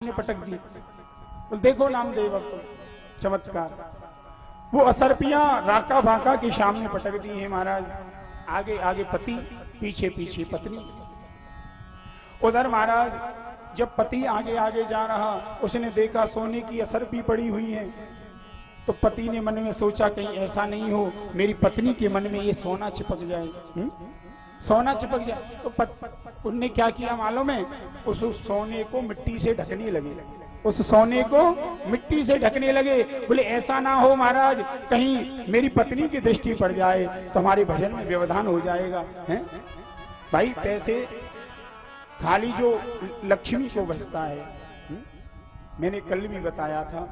ने पटक दी। तो देखो नामदेव अब तो चमत्कार, वो असरपियां राका भाका के सामने पटक दी है महाराज। आगे आगे पति, पीछे पीछे पत्नी। उधर महाराज जब पति आगे आगे जा रहा, उसने देखा सोने की असरपी पड़ी हुई है। तो पति ने मन में सोचा कहीं ऐसा नहीं हो मेरी पत्नी के मन में ये सोना चिपक जाए, सोना चिपक जाए। तो उनने क्या किया मालूम है, उस सोने को मिट्टी से ढकने लगे, उस सोने को मिट्टी से ढकने लगे। बोले ऐसा ना हो महाराज कहीं मेरी पत्नी की दृष्टि पड़ जाए तो हमारे भजन में व्यवधान हो जाएगा। हैं भाई पैसे खाली जो लक्ष्मी को बचता है, मैंने कल भी बताया था,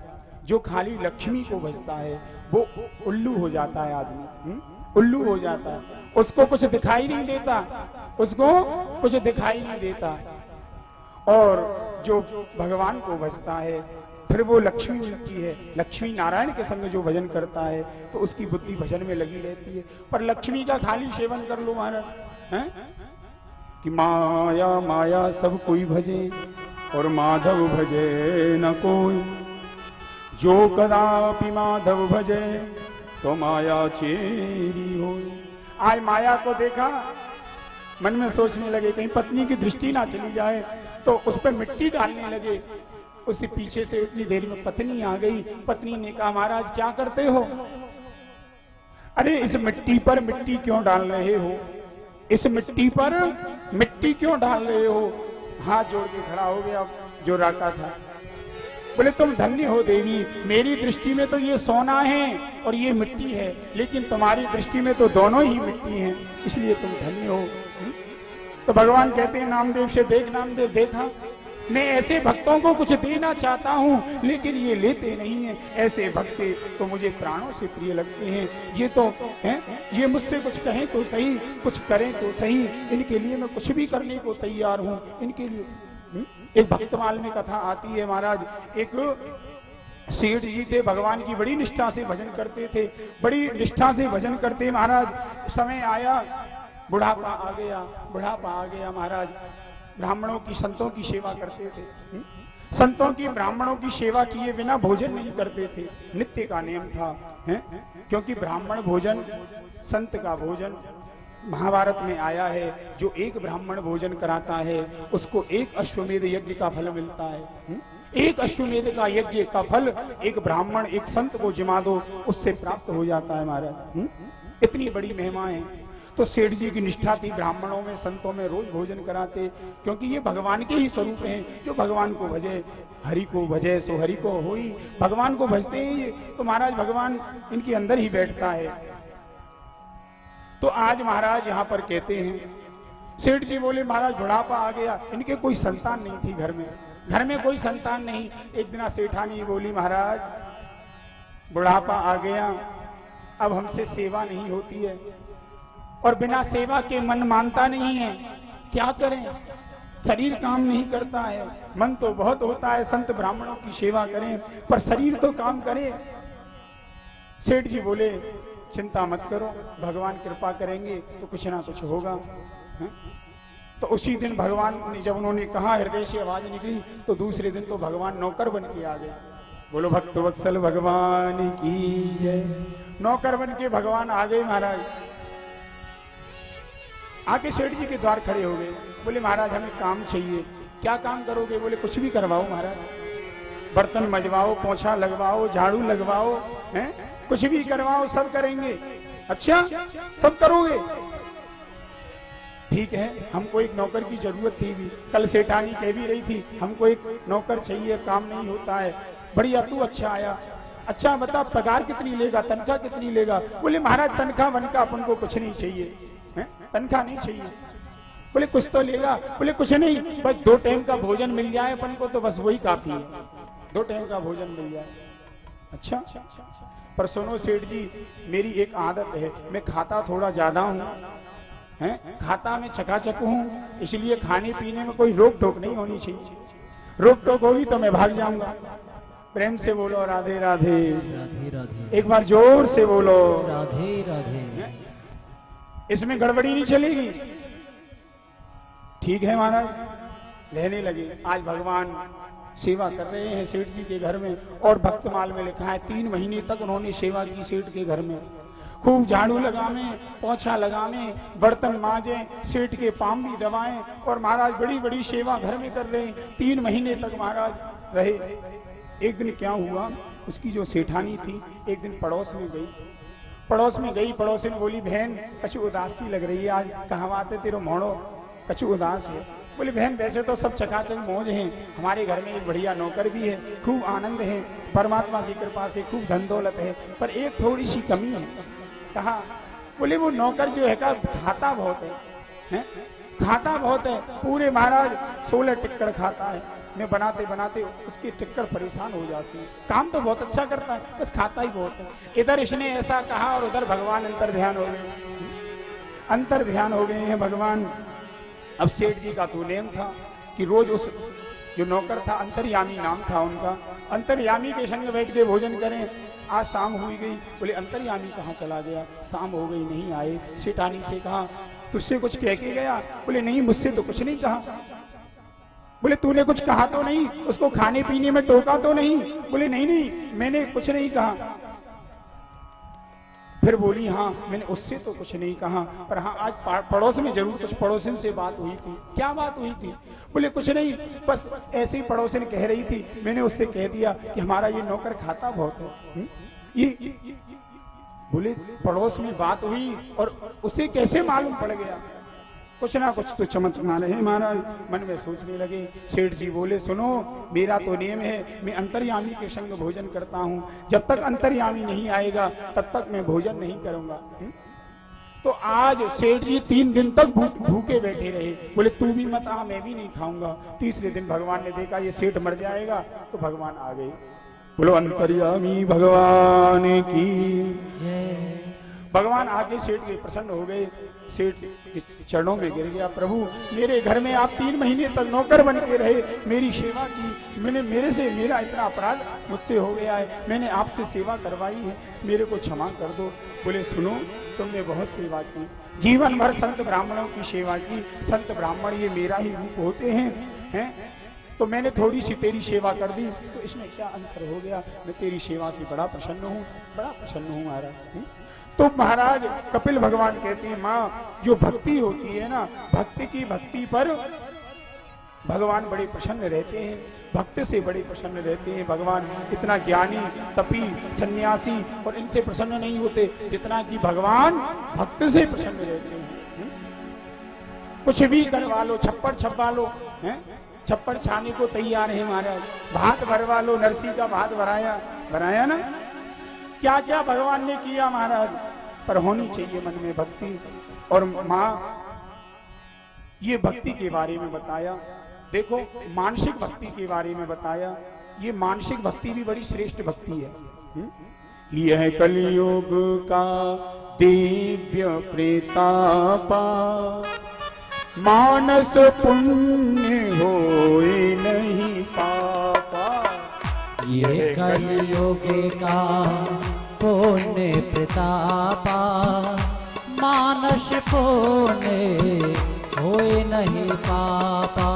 जो खाली लक्ष्मी को बचता है वो उल्लू हो जाता है आदमी, उल्लू हो जाता है, उसको कुछ दिखाई नहीं देता, उसको कुछ दिखाई नहीं देता। और जो भगवान को भजता है फिर वो लक्ष्मी मिलती है। लक्ष्मी नारायण के संग जो भजन करता है तो उसकी बुद्धि भजन में लगी रहती है। पर लक्ष्मी का खाली सेवन कर लो महाराज, हैं कि माया माया सब कोई भजे और माधव भजे न कोई, जो कदापि माधव भजे तो माया चेरी हो। आज माया को देखा, मन में सोचने लगे कहीं पत्नी की दृष्टि ना चली जाए, तो उस पर मिट्टी डालने लगे। उससे पीछे से उतनी देर में पत्नी आ गई। पत्नी ने कहा महाराज क्या करते हो? अरे इस मिट्टी पर मिट्टी क्यों डाल रहे हो, इस मिट्टी पर मिट्टी क्यों डाल रहे हो? हाथ जोड़ के खड़ा हो गया जो राका था। बोले तुम धन्य हो देवी, मेरी दृष्टि में तो ये सोना है और ये मिट्टी है, लेकिन तुम्हारी दृष्टि में तो दोनों ही मिट्टी हैं, इसलिए तुम धन्य हो। तो भगवान कहते हैं नामदेव से, देख नामदेव देखा, मैं ऐसे भक्तों को कुछ देना चाहता हूँ लेकिन ये लेते नहीं हैं। ऐसे भक्त तो मुझे प्राणों से प्रिय लगते हैं। ये तो हैं, ये मुझसे कुछ कहें तो सही, कुछ करें तो सही, इनके लिए मैं कुछ भी करने को तैयार हूँ इनके लिए। एक भक्तमाल में कथा आती है महाराज, एक सेठ जी थे, भगवान की बड़ी निष्ठा से भजन करते थे, बड़ी निष्ठा से भजन करते महाराज। समय आया, बुढ़ापा आ गया, बुढ़ापा आ गया महाराज। ब्राह्मणों की संतों की सेवा करते थे, संतों की ब्राह्मणों की सेवा किए बिना भोजन नहीं करते थे, नित्य का नियम था। हैं क्योंकि ब्राह्मण भोजन संत का भोजन महाभारत में आया है, जो एक ब्राह्मण भोजन कराता है उसको एक अश्वमेध यज्ञ का फल मिलता है। एक अश्वमेध का यज्ञ का फल एक ब्राह्मण एक संत को जिमा दो उससे प्राप्त हो जाता है महाराज। इतनी बड़ी महिमा है। तो सेठ जी की निष्ठा थी, ब्राह्मणों में संतों में रोज भोजन कराते, क्योंकि ये भगवान के ही स्वरूप हैं। जो भगवान को भजे, हरि को भजे सो हरि को होई, भगवान को भजते हैं ये तो महाराज भगवान इनके अंदर ही बैठता है। तो आज महाराज यहाँ पर कहते हैं, सेठ जी बोले महाराज बुढ़ापा आ गया, इनके कोई संतान नहीं थी घर में कोई संतान नहीं। एक दिन सेठानी बोली महाराज बुढ़ापा आ गया, अब हमसे सेवा नहीं होती है और बिना सेवा के मन मानता नहीं है, क्या करें? शरीर काम नहीं करता है, मन तो बहुत होता है संत ब्राह्मणों की सेवा करें पर शरीर तो काम करे। सेठ जी बोले चिंता मत करो, भगवान कृपा करेंगे तो कुछ ना कुछ होगा। तो उसी दिन भगवान ने जब उन्होंने कहा, हृदय से आवाज निकली, तो दूसरे दिन तो भगवान नौकर बन के आ गए। बोलो भक्त वत्सल भगवान की जय। नौकर बन के भगवान आ गए महाराज। आके सेठ जी के द्वार खड़े हो गए। बोले महाराज हमें काम चाहिए। क्या काम करोगे? बोले कुछ भी करवाओ महाराज, बर्तन मजवाओ, पोछा लगवाओ, झाड़ू लगवाओ, हैं कुछ भी करवाओ, सब करेंगे। अच्छा सब करोगे? ठीक है, हमको एक नौकर की जरूरत थी भी, कल सेठानी कह भी रही थी हमको एक नौकर चाहिए, काम नहीं होता है। बढ़िया तू अच्छा आया, अच्छा बता पगार कितनी लेगा, तनख्वाह कितनी लेगा? बोले महाराज तनख्वाह वनख्वाह अपन को कुछ नहीं चाहिए, तनख्वाह नहीं चाहिए। बोले कुछ तो लेगा? बोले कुछ नहीं, बस 2 टाइम का भोजन मिल जाए अपन को तो बस वही काफी है, 2 टाइम का भोजन मिल जाए। अच्छा पर सुनो सेठ जी, मेरी एक आदत है, मैं खाता थोड़ा ज्यादा हूँ, हैं खाता में चकाचक हूँ, इसलिए खाने पीने में कोई रोक टोक नहीं होनी चाहिए। रोक टोक होगी तो मैं भाग जाऊंगा। प्रेम से बोलो राधे राधे, राधे राधे, एक बार जोर से बोलो राधे राधे। इसमें गड़बड़ी नहीं चलेगी, ठीक है महाराज? रहने लगे। आज भगवान सेवा कर रहे हैं सेठ जी के घर में। और भक्तमाल में लिखा है 3 महीने तक उन्होंने सेवा की सेठ के घर में। खूब झाड़ू लगावे, पोछा लगावे, बर्तन मांजे, सेठ के पाँव भी दबाएं और महाराज बड़ी बड़ी सेवा घर में कर रहे हैं। 3 महीने तक महाराज रहे। एक दिन क्या हुआ, उसकी जो सेठानी थी एक दिन पड़ोस में गई। पड़ोसी ने बोली बहन कछु उदासी लग रही है आज, कहाँ बात है तेरो मोड़ो कछु उदास है। बोले बहन वैसे तो सब चकाचक मौज हैं, हमारे घर में एक बढ़िया नौकर भी है, खूब आनंद है, परमात्मा की कृपा से खूब धन दौलत है, पर एक थोड़ी सी कमी है। कहा? बोले वो नौकर जो है का खाता बहुत है? खाता बहुत है, पूरे महाराज 16 टिक्कड़ खाता है। मैं बनाते बनाते उसकी टिक्कड़ परेशान हो जाती है। काम तो बहुत अच्छा करता है, बस खाता ही बहुत है। इधर इसने ऐसा कहा और उधर भगवान अंतर ध्यान हो गए हैं भगवान। अब सेठ जी का तो नेम था कि रोज उस जो नौकर था, अंतर्यामी नाम था उनका, अंतर्यामी के संग बैठ के भोजन करें। आज शाम हुई गई, बोले अंतर्यामी कहाँ चला गया, शाम हो गई नहीं आए। सेठानी से कहा तुझसे कुछ कह के गया? बोले नहीं मुझसे तो कुछ नहीं कहा। बोले तूने कुछ कहा तो नहीं, उसको खाने पीने में टोका तो नहीं? बोले नहीं मैंने कुछ नहीं कहा। फिर बोली हाँ मैंने उससे तो कुछ नहीं कहा, पर हाँ आज पड़ोस में जरूर कुछ पड़ोसिन से बात हुई थी। क्या बात हुई थी? बोले कुछ नहीं, बस ऐसे ही पड़ोसिन कह रही थी, मैंने उससे कह दिया कि हमारा ये नौकर खाता बहुत है। ये बोले पड़ोस में बात हुई और उसे कैसे मालूम पड़ गया? कुछ ना कुछ तो चमत्कार है महाराज। मन में सोचने लगे। सेठ जी बोले सुनो मेरा तो नियम है, मैं अंतर्यामी के संग भोजन करता हूँ, जब तक अंतर्यामी नहीं आएगा तब तक मैं भोजन नहीं करूंगा। तो आज सेठ जी 3 दिन तक भूखे बैठे रहे। बोले तू भी मत आ, मैं भी नहीं खाऊंगा। तीसरे दिन भगवान ने देखा ये सेठ मर जाएगा, तो भगवान आ गए। बोलो अंतर्यामी भगवान की जय। भगवान आके सेठ जी प्रसन्न हो गए। सेठ के चरणों में गिर गया, प्रभु मेरे घर में आप 3 महीने तक नौकर बन के रहे, मेरी सेवा की, मेरा इतना अपराध मुझसे हो गया है, मैंने आपसे सेवा करवाई है, मेरे को क्षमा कर दो। बोले सुनो तुमने बहुत सेवा की, जीवन भर संत ब्राह्मणों की सेवा की, संत ब्राह्मण ये मेरा ही रूप होते हैं तो मैंने थोड़ी सी तेरी सेवा कर दी, तो इसमें क्या अंतर हो गया? मैं तेरी सेवा से बड़ा प्रसन्न हूँ महाराज। तो महाराज कपिल भगवान कहते हैं माँ जो भक्ति होती है ना, भक्ति पर भगवान बड़े प्रसन्न रहते हैं, भक्त से बड़े प्रसन्न रहते हैं भगवान। इतना ज्ञानी तपी सन्यासी और इनसे प्रसन्न नहीं होते जितना कि भगवान भक्त से प्रसन्न रहते हैं। कुछ भी करवा लो, छप्पड़ छपवा लो, छप्पड़ छाने को तैयार है महाराज। भात भरवा लो, नरसी का भात भराया ना, क्या क्या भगवान ने किया महाराज। पर होनी चाहिए मन में भक्ति। और माँ ये भक्ति के बारे में बताया, देखो मानसिक भक्ति के बारे में बताया। ये मानसिक भक्ति भी बड़ी श्रेष्ठ भक्ति है। यह कलियुग का दिव्य प्रतापा, मानस पुण्य होए नहीं पापा। ये कलियुग का पुण्य प्रतापा, मानस पुण्य होए नहीं पापा।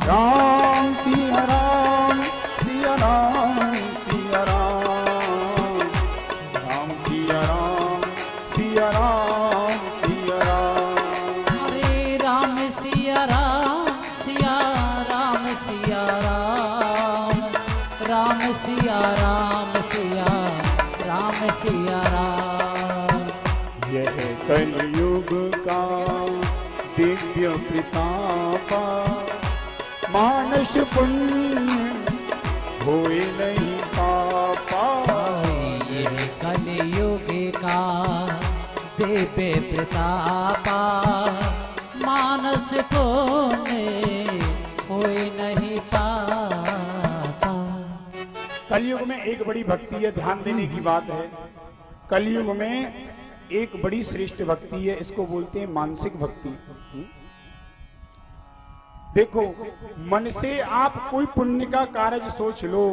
राम सिया राम सिया राम सिया राम, राम सिया राम सिया राम सिया राम। हरे राम सिया राम सिया राम सिया राम, राम सिया राम सिया राम सिया राम। यह कलयुग का दिव्य प्रतापा, मानस पुण्य होए नहीं पापा। ये कलियुग का दिव्य प्रतापा, मानस पुण्य होए नहीं पापा। कलयुग में एक बड़ी भक्ति है, ध्यान देने की बात है। कलयुग में एक बड़ी श्रेष्ठ भक्ति है, इसको बोलते हैं मानसिक भक्ति। देखो मन से आप कोई पुण्य का कार्य सोच लो,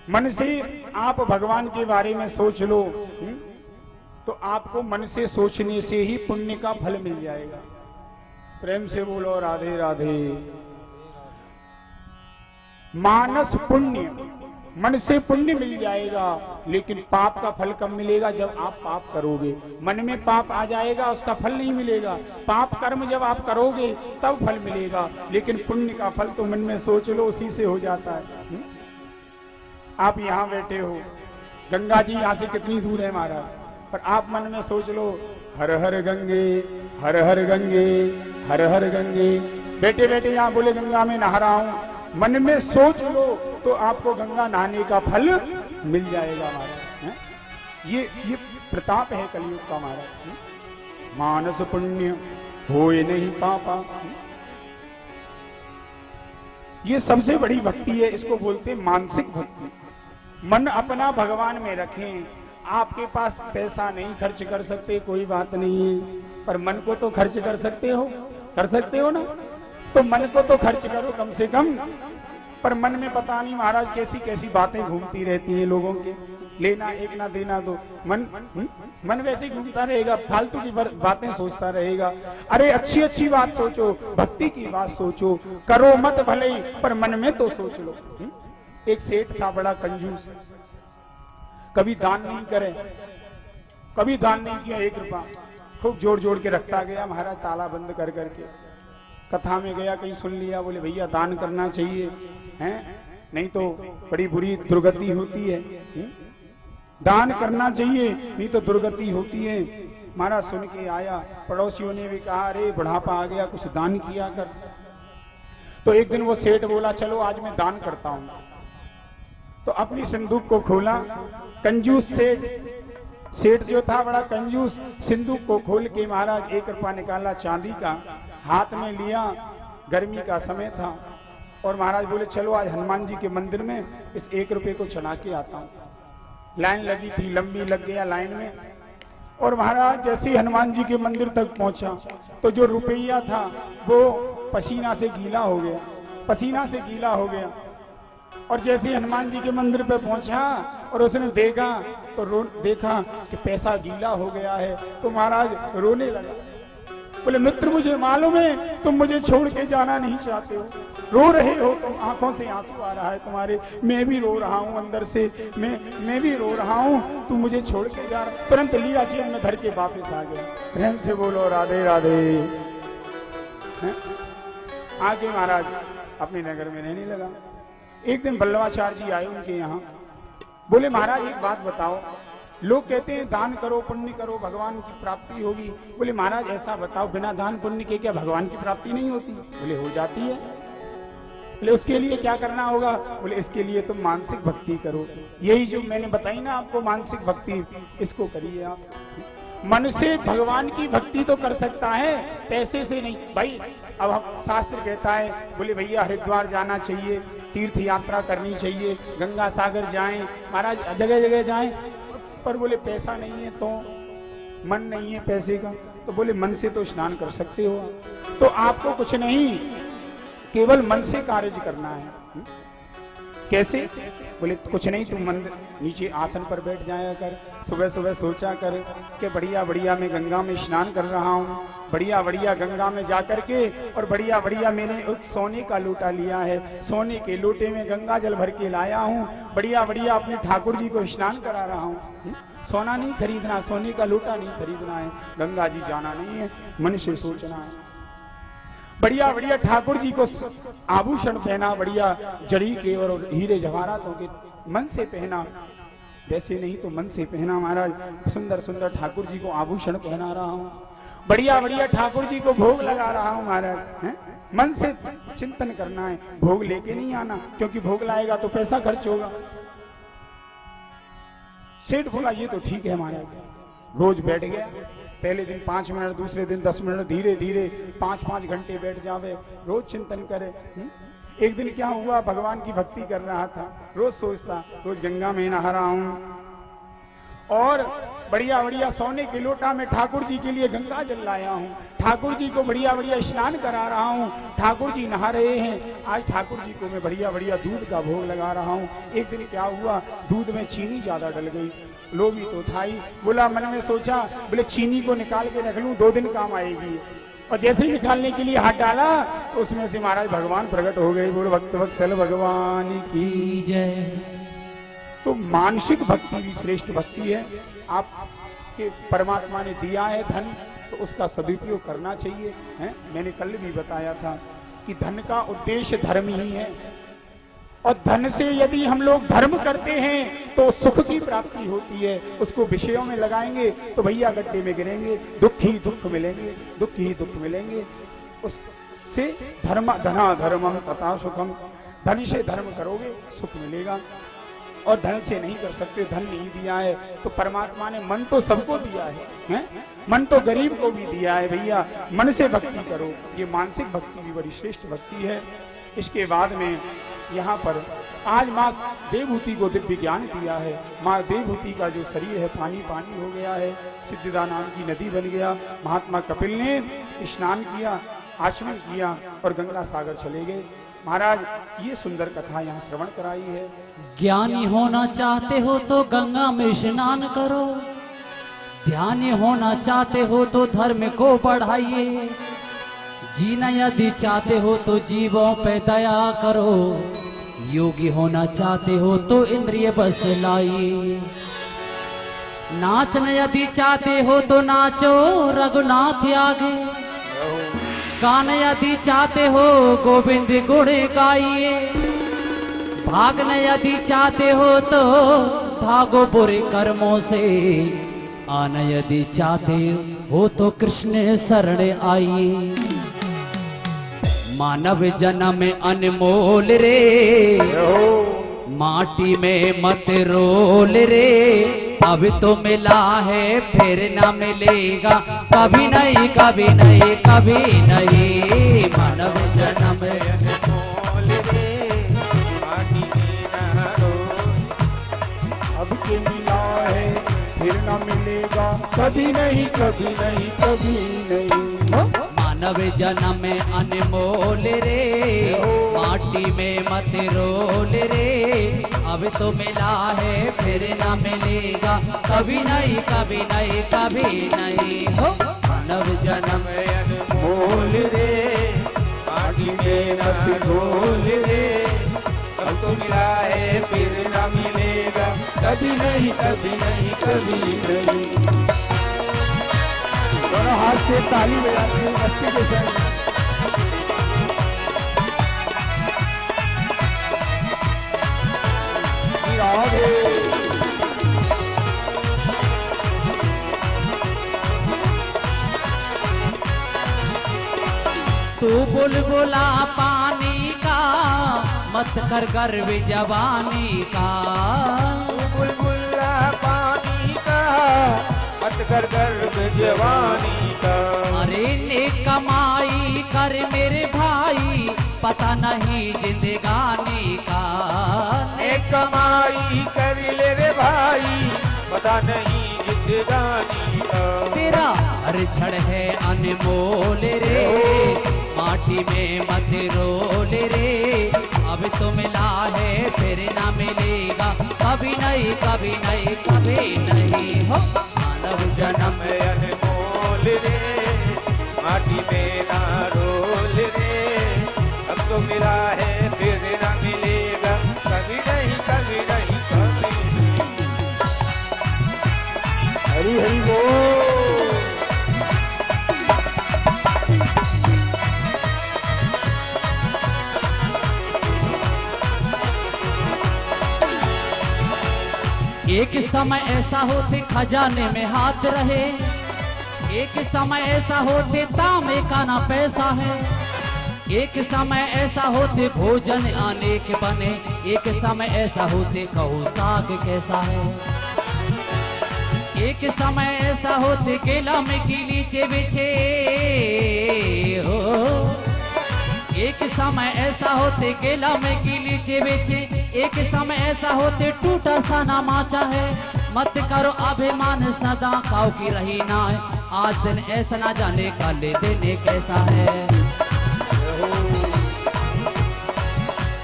मन से आप भगवान के बारे में सोच लो, तो आपको मन से सोचने से ही पुण्य का फल मिल जाएगा। प्रेम से बोलो राधे राधे। मानस पुण्य, मन से पुण्य मिल जाएगा, लेकिन पाप का फल कब मिलेगा? जब आप पाप करोगे। मन में पाप आ जाएगा, उसका फल नहीं मिलेगा। पाप कर्म जब आप करोगे तब फल मिलेगा, लेकिन पुण्य का फल तो मन में सोच लो, उसी से हो जाता है। आप यहाँ बैठे हो, गंगा जी यहाँ से कितनी दूर है महाराज, पर आप मन में सोच लो हर हर गंगे, हर हर गंगे, हर हर गंगे। बैठे बैठे यहाँ बोले गंगा में नहा रहा हूं, मन में सोच लो तो आपको गंगा नहाने का फल मिल जाएगा महाराज। ये प्रताप है कलयुग का महाराज। मानस पुण्य होए नहीं पापा, ये सबसे बड़ी भक्ति है, इसको बोलते हैं मानसिक भक्ति। मन अपना भगवान में रखें। आपके पास पैसा नहीं खर्च कर सकते, कोई बात नहीं है, पर मन को तो खर्च कर सकते हो ना, तो मन को तो खर्च करो कम से कम। पर मन में पता नहीं महाराज कैसी कैसी बातें घूमती रहती हैं लोगों के, लेना एक ना देना दो। मन वैसे ही घूमता रहेगा, फालतू की बातें सोचता रहेगा। अरे अच्छी अच्छी बात सोचो, भक्ति की बात सोचो, करो मत भले ही पर मन में तो सोच लो। एक सेठ था बड़ा कंजूस, कभी दान नहीं करे, कभी दान नहीं किया 1 रुपया, खूब जोड़ जोड़ के रखता गया महाराज, ताला बंद कर करके। कथा में गया, कहीं सुन लिया, बोले भैया दान करना चाहिए हैं, नहीं तो बड़ी बुरी दुर्गति होती है। दान करना चाहिए नहीं तो दुर्गति होती है। महाराज सुन के आया, पड़ोसियों ने भी कहा अरे बुढ़ापा आ गया, कुछ दान किया कर। तो एक दिन वो सेठ बोला चलो आज मैं दान करता हूं। तो अपनी संदूक को खोला, कंजूस सेठ जो था बड़ा कंजूस, सिंदूक को खोल के महाराज 1 रुपया निकाला चांदी का, हाथ में लिया, गर्मी का समय था, और महाराज बोले चलो आज हनुमान जी के मंदिर में इस 1 रुपये को चढ़ा के आता हूं। लाइन लगी थी, लंबी लग गया लाइन में, और महाराज जैसे ही हनुमान जी के मंदिर तक पहुंचा तो जो रुपया था वो पसीना से गीला हो गया, और जैसे ही हनुमान जी के मंदिर पे पहुंचा और उसने देखा तो देखा कि पैसा गीला हो गया है, तो महाराज रोने लगा। बोले मित्र मुझे मालूम है तुम मुझे छोड़ के जाना नहीं चाहते हो, रो रहे हो तुम, आंखों से आंसू आ रहा है तुम्हारे, मैं भी रो रहा हूँ अंदर से, मैं भी रो रहा हूँ, तू मुझे छोड़ के जा रहा। तुरंत लिया जेब में धर के वापस आ गया। प्रेम से बोलो राधे राधे। आगे महाराज अपने नगर में रहने लगा। एक दिन बल्लवाचार्य जी आए उनके यहाँ, बोले महाराज एक बात बताओ, लोग कहते हैं दान करो पुण्य करो भगवान की प्राप्ति होगी। बोले महाराज ऐसा बताओ बिना दान पुण्य के क्या भगवान की प्राप्ति नहीं होती? बोले हो जाती है। बोले उसके लिए क्या करना होगा? बोले इसके लिए तुम मानसिक भक्ति करो, यही जो मैंने बताई ना आपको मानसिक भक्ति, इसको करिए आप। मन से भगवान की भक्ति तो कर सकता है, पैसे से नहीं भाई। अब हम शास्त्र कहता है, बोले भैया हरिद्वार जाना चाहिए, तीर्थ यात्रा करनी चाहिए, गंगा सागर जाएं, महाराज जगह जगह जाएं, पर बोले पैसा नहीं है तो, मन नहीं है पैसे का, तो बोले मन से तो स्नान कर सकते हो। तो आपको कुछ नहीं, केवल मन से कार्य करना है। कैसे? बोले कुछ नहीं, तुम मंदिर नीचे आसन पर बैठ जाया कर, सुबह सुबह सोचा कर कि बढ़िया बढ़िया मैं गंगा में स्नान कर रहा हूँ, बढ़िया बढ़िया गंगा में जाकर के, और बढ़िया बढ़िया मैंने एक सोने का लोटा लिया है, सोने के लोटे में गंगा जल भर के लाया हूँ, बढ़िया बढ़िया अपने ठाकुर जी को स्नान करा रहा हूँ। सोना नहीं खरीदना, सोने का लोटा नहीं खरीदना है, गंगा जी जाना नहीं है, मन से सोचना है। बढ़िया बढ़िया ठाकुर जी को आभूषण पहना, बढ़िया जड़ी के और हीरे जवाहरातों के, मन से पहना, वैसे नहीं तो मन से पहना। महाराज सुंदर सुंदर ठाकुर जी को आभूषण पहना रहा हूँ, बढ़िया बढ़िया ठाकुर जी को भोग लगा रहा हूँ महाराज। मन से चिंतन करना है, भोग लेके नहीं आना, क्योंकि भोग लाएगा तो पैसा खर्च होगा। सेठ बोला ये तो ठीक है महाराज। रोज बैठ गया, पहले दिन 5 मिनट, दूसरे दिन 10 मिनट, धीरे धीरे 5-5 घंटे बैठ जावे, रोज चिंतन करे। एक दिन क्या हुआ, भगवान की भक्ति कर रहा था, रोज सोचता, रोज गंगा में नहा रहा हूँ और बढ़िया बढ़िया सोने के लोटा में ठाकुर जी के लिए गंगा जल लाया हूँ, ठाकुर जी को बढ़िया बढ़िया स्नान करा रहा हूँ, ठाकुर जी नहा रहे हैं, आज ठाकुर जी को मैं बढ़िया बढ़िया दूध का भोग लगा रहा हूँ। एक दिन क्या हुआ, दूध में चीनी ज्यादा डल गई, लोभी तो था ही, बोला मन में सोचा, बोले चीनी को निकाल के रख लूं, 2 दिन काम आएगी। और जैसे ही निकालने के लिए हाथ डाला तो उसमें से महाराज भगवान प्रकट हो गए। बोलो भक्त वत्सल भगवान की जय। तो मानसिक भक्ति भी श्रेष्ठ भक्ति है। आपके परमात्मा ने दिया है धन तो उसका सदुपयोग करना चाहिए है। मैंने कल भी बताया था कि धन का उद्देश्य धर्म ही है, और धन से यदि हम लोग धर्म करते हैं तो सुख की प्राप्ति होती है। उसको विषयों में लगाएंगे तो भैया गड्ढे में गिरेंगे, दुख ही दुख मिलेंगे, दुख ही दुख मिलेंगे। उससे धर्म धना धर्मम तथा सुखम, धन से धर्म करोगे सुख मिलेगा, और धन से नहीं कर सकते। धन नहीं दिया है तो परमात्मा ने मन तो सबको दिया है? मन तो गरीब को भी दिया है। भैया मन से भक्ति करो, ये मानसिक भक्ति भी बड़ी श्रेष्ठ भक्ति है। इसके बाद में यहाँ पर आज माँ देवहूति को दिव्य ज्ञान दिया है। माँ देवहूति का जो शरीर है पानी पानी हो गया है, सिद्धिदा नाम की नदी बन गया। महात्मा कपिल ने स्नान किया, आचमन किया और गंगा सागर चले गए। महाराज ये सुंदर कथा यहाँ श्रवण कराई है। ज्ञानी होना चाहते हो तो गंगा में स्नान करो, ध्यानी होना चाहते हो तो धर्म को बढ़ाइए, जीना यदि चाहते हो तो जीवों पे दया करो, योगी होना चाहते हो तो इंद्रिय बस लाइए, नाचना यदि चाहते हो तो नाचो रघुनाथ आगे, गाना यदि चाहते हो गोविंद गुण गाइए, भागना यदि चाहते हो तो भागो बुरे कर्मों से, आना यदि चाहते हो तो कृष्ण शरण आइए। मानव जन्म अनमोल रे, माटी में मत रोल रे, अब तो मिला है फिर न मिलेगा, कभी नहीं कभी नहीं कभी नहीं। मानव जन्म अनमोल रे, माटी में न रो, अब के मिला है फिर न मिलेगा, कभी नहीं कभी नहीं कभी नहीं। मानव जन्म अनमोल रे, माटी में मत रोल रे, अब तो मिला है फिर न मिलेगा, कभी नहीं कभी नहीं कभी नहीं। हो मानव जन्म अनमोल रे, माटी में न रोल रे, अब तो मिला है फिर न मिलेगा, कभी नहीं कभी नहीं कभी नहीं। दोनों हाथ से ताली बजाते हैं मस्ती के साथ। तू बुलबुला पानी का मत कर गर्व जवानी का, बुलबुला पानी का मत कर गर्व जवानी का। अरे ने कमाई कर मेरे भाई, पता नहीं जिंदगानी का, ने कमाई कर ले रे भाई, पता नहीं जिंदगानी का। तेरा हर क्षण है अनमोल रे, माटी में मत रोल रे, अब तो मिला है फिर ना मिलेगा, कभी नहीं कभी नहीं कभी नहीं। हो मानव जन्म अनमोल रे, माटी में ना रोल रे, अब तो मिला है फिर ना मिलेगा, कभी नहीं कभी नहीं कभी नहीं। हरी हरी बोल। एक समय ऐसा होते खजाने में हाथ रहे, एक समय ऐसा होते तांबे का ना पैसा है, एक समय ऐसा होते भोजन अनेक बने, एक समय ऐसा होते कहो साग कैसा है, एक समय ऐसा होते केला में नीचे बिछे हो, एक समय ऐसा होते केला में नीचे बिछे, एक समय ऐसा होते टूटा सा ना माचा है, मत करो अभिमान सदा काऊ की रही ना है, आज दिन ऐसा ना जाने का ले देने कैसा है।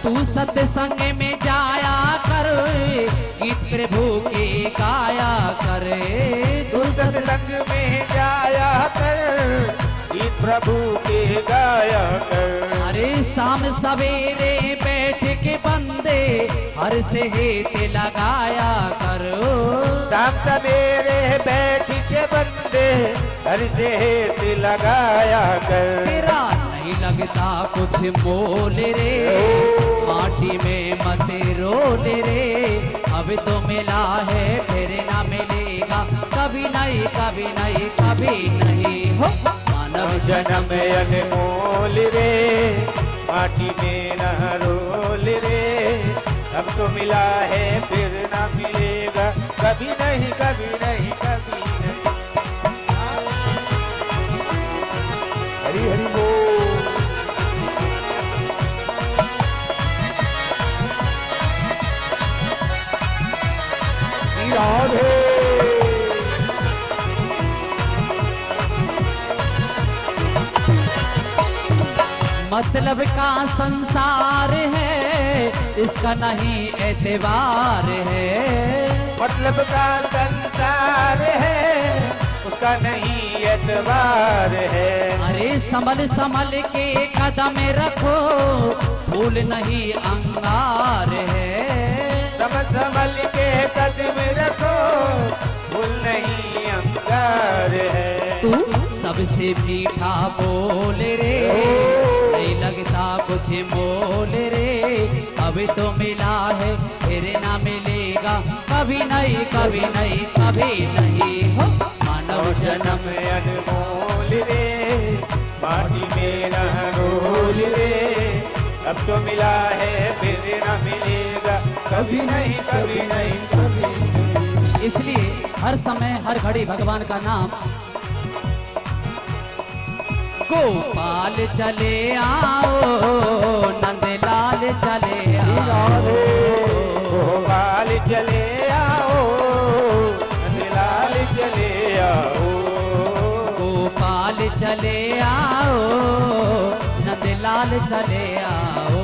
तू सत्संग में जाया कर, गीत प्रभु के गाया करे, तू सत्संग में जाया कर, गीत प्रभु के गाया कर। अरे शाम सवेरे बैठ के बंदे हर से हेत लगाया करो। शाम सवेरे बैठ के बंदे हर से हेत लगाया कर। तेरा नहीं लगता कुछ मोल रे, माटी में मत रोल रे। अब तो मिला है फिर ना मिलेगा, कभी नहीं कभी नहीं कभी नहीं हो। मानव जन्म अनमोल रे, माटी में न रोल रे। अब तो मिला है फिर ना मिलेगा, कभी नहीं कभी नहीं कभी नहीं। हरि हरि बोल। राधे मतलब का संसार है, इसका नहीं एतबार है। मतलब का संसार है, उसका नहीं एतबार है। अरे संभल संभल के कदम रखो, फूल नहीं अंगार है। संभल के कदम रखो, फूल नहीं अंगार है। तू सबसे मीठा बोल रे, नहीं लगता कुछ मोल रे। अभी तो मिला है फिर ना मिलेगा, कभी नहीं कभी नहीं कभी नहीं हो। मानव जन्म अनमोल रे, माटी में न रोल रे। अब तो मिला है फिर न मिलेगा, कभी नहीं कभी नहीं कभी नहीं। इसलिए हर समय हर घड़ी भगवान का नाम। गोपाल चले आओ, नंदलाल चले आओ। गोपाल चले आओ, नंदलाल चले आओ। गोपाल चले आओ, नंदलाल चले आओ।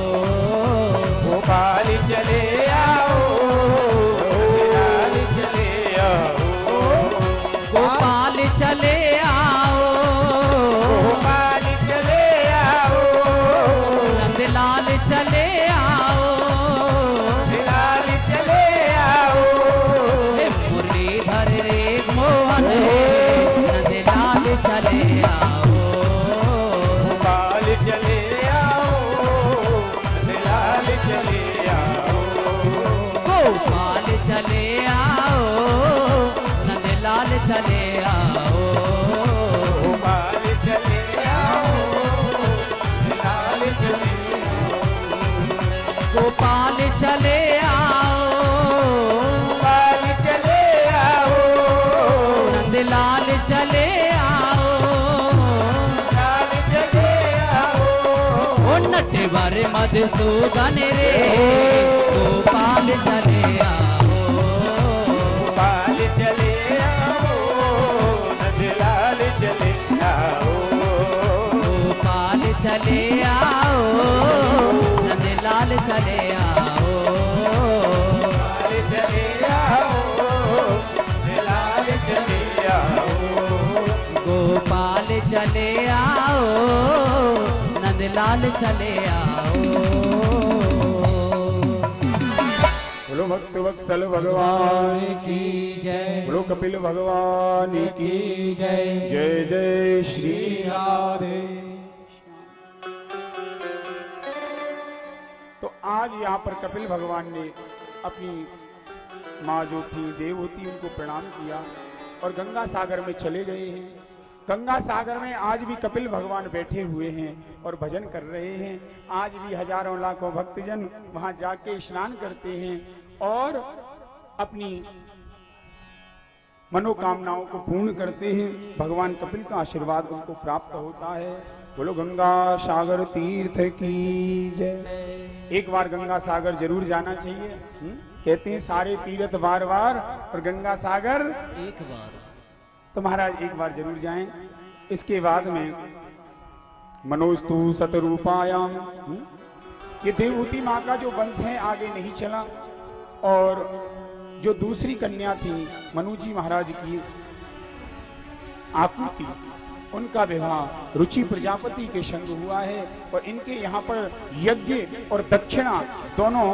गोपाल चले आओ, नंदलाल चले आओ। गोपाल चले आओ, गोपाल चले आओ, नंदलाल चले आओ। नंदलाल चले आओ। हे मुरलीधर रे मोहन, नंदलाल चले आओ। गोपाल चले आओ, नंदलाल चले आओ। गोपाल चले आओ, नंदलाल चले आओ। गोपाल चले आओ, नंदलाल चले आओ। गोपाल चले आओ, गोपाल चले आओ, नंदलाल चले आओ। नंदलाल चले आओ। ओ नटवर मधुसूदन रे, गोपाल चले आओ। गोपाल चले आओ, नंदलाल चले आओ। गोपाल चले आओ, नंदलाल चले आओ। गोपाल चले आओ, नंदलाल चले आओ। गोपाल चले आओ, नंदलाल चले आओ। बोलो भक्त वत्सल भगवान की जय, बोलो कपिल भगवान की जय। जय जय श्री राधे। तो आज यहाँ पर कपिल भगवान ने अपनी माँ जो थी देवहूति उनको प्रणाम किया और गंगा सागर में चले गए हैं। गंगा सागर में आज भी कपिल भगवान बैठे हुए हैं और भजन कर रहे हैं। आज भी हजारों लाखों भक्तजन वहां जाके स्नान करते हैं और अपनी मनोकामनाओं को पूर्ण करते हैं। भगवान कपिल का आशीर्वाद उनको प्राप्त होता है। बोलो गंगा सागर तीर्थ की जय। एक बार गंगा सागर जरूर जाना चाहिए। कहते हैं सारे तीर्थ बार बार और गंगा सागर एक बार। तो महाराज एक बार जरूर जाएं। इसके बाद में मनोस्तु सतरूपायाम, ये देवहूति माँ का जो वंश है आगे नहीं चला और जो दूसरी कन्या थी मनु जी महाराज की आकृति, उनका विवाह रुचि प्रजापति के संग हुआ है और इनके यहाँ पर यज्ञ और दक्षिणा दोनों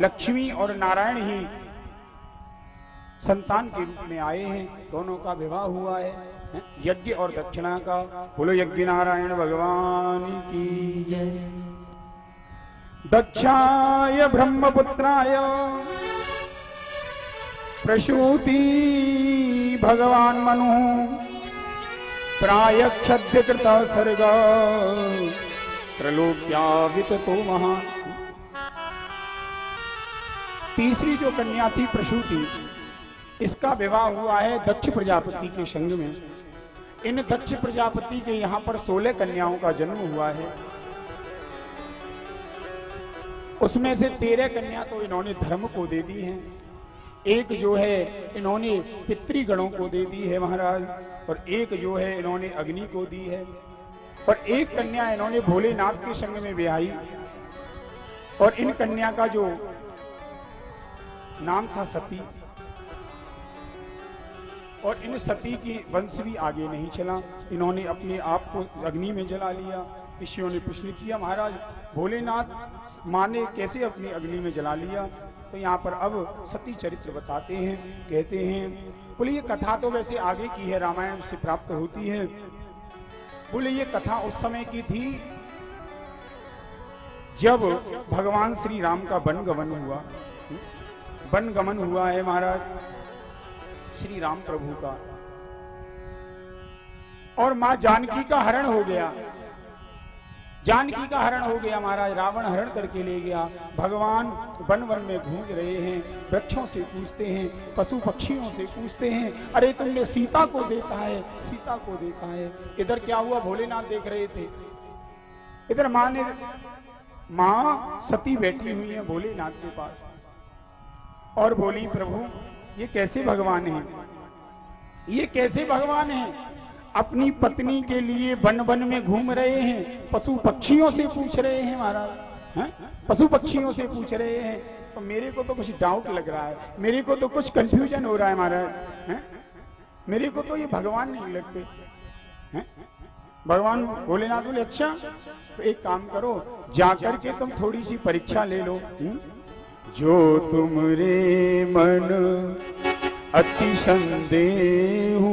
लक्ष्मी और नारायण ही संतान के रूप में आए हैं। दोनों का विवाह हुआ है यज्ञ और दक्षिणा का। बोलो यज्ञ नारायण भगवान की जय। दक्षाय ब्रह्मपुत्राय प्रसूति भगवान मनु प्रायक्षद्य कृता सर्ग त्रलोक्यावित तो महान। तीसरी जो कन्या थी प्रसूति, इसका विवाह हुआ है दक्ष प्रजापति के संग में। इन दक्ष प्रजापति के यहाँ पर 16 कन्याओं का जन्म हुआ है। उसमें से 13 कन्या तो इन्होंने धर्म को दे दी हैं, एक जो है इन्होंने पितृगणों को दे दी है महाराज, और एक जो है इन्होंने अग्नि को दी है, और एक कन्या इन्होंने भोलेनाथ के संग में ब्याही। और इन कन्या का जो नाम था सती, और इन सती की वंश भी आगे नहीं चला। इन्होंने अपने आप को अग्नि में जला लिया। ऋषियों ने प्रश्न किया महाराज भोलेनाथ माँ ने कैसे अपनी अग्नि में जला लिया? तो यहाँ पर अब सती चरित्र बताते हैं, कहते हैं बोले ये कथा तो वैसे आगे की है, रामायण से प्राप्त होती है। बोले ये कथा उस समय की थी जब भगवान श्री राम का वन गमन हुआ है महाराज, श्री राम प्रभु का, और मां जानकी का हरण हो गया। जानकी का हरण हो गया महाराज, रावण हरण करके ले गया। भगवान वन में घूम रहे हैं, वृक्षों से पूछते हैं, पशु पक्षियों से पूछते हैं, अरे तुमने सीता को देखा है? सीता को देखा है। इधर क्या हुआ? भोलेनाथ देख रहे थे। इधर मां सती बैठी हुई है भोलेनाथ के पास और बोली प्रभु ये कैसे भगवान है? ये कैसे भगवान है? अपनी पत्नी के लिए वन में घूम रहे हैं, पशु पक्षियों से पूछ रहे हैं महाराज, पशु पक्षियों से पूछ रहे हैं। तो मेरे को तो कुछ डाउट लग रहा है, मेरे को तो कुछ कंफ्यूजन हो रहा है महाराज, मेरे को तो ये भगवान नहीं लगते। भगवान भोलेनाथ बोले अच्छा तो एक काम करो, जाकर के तुम थोड़ी सी परीक्षा ले लो। जो तुमरे मन अति संदेह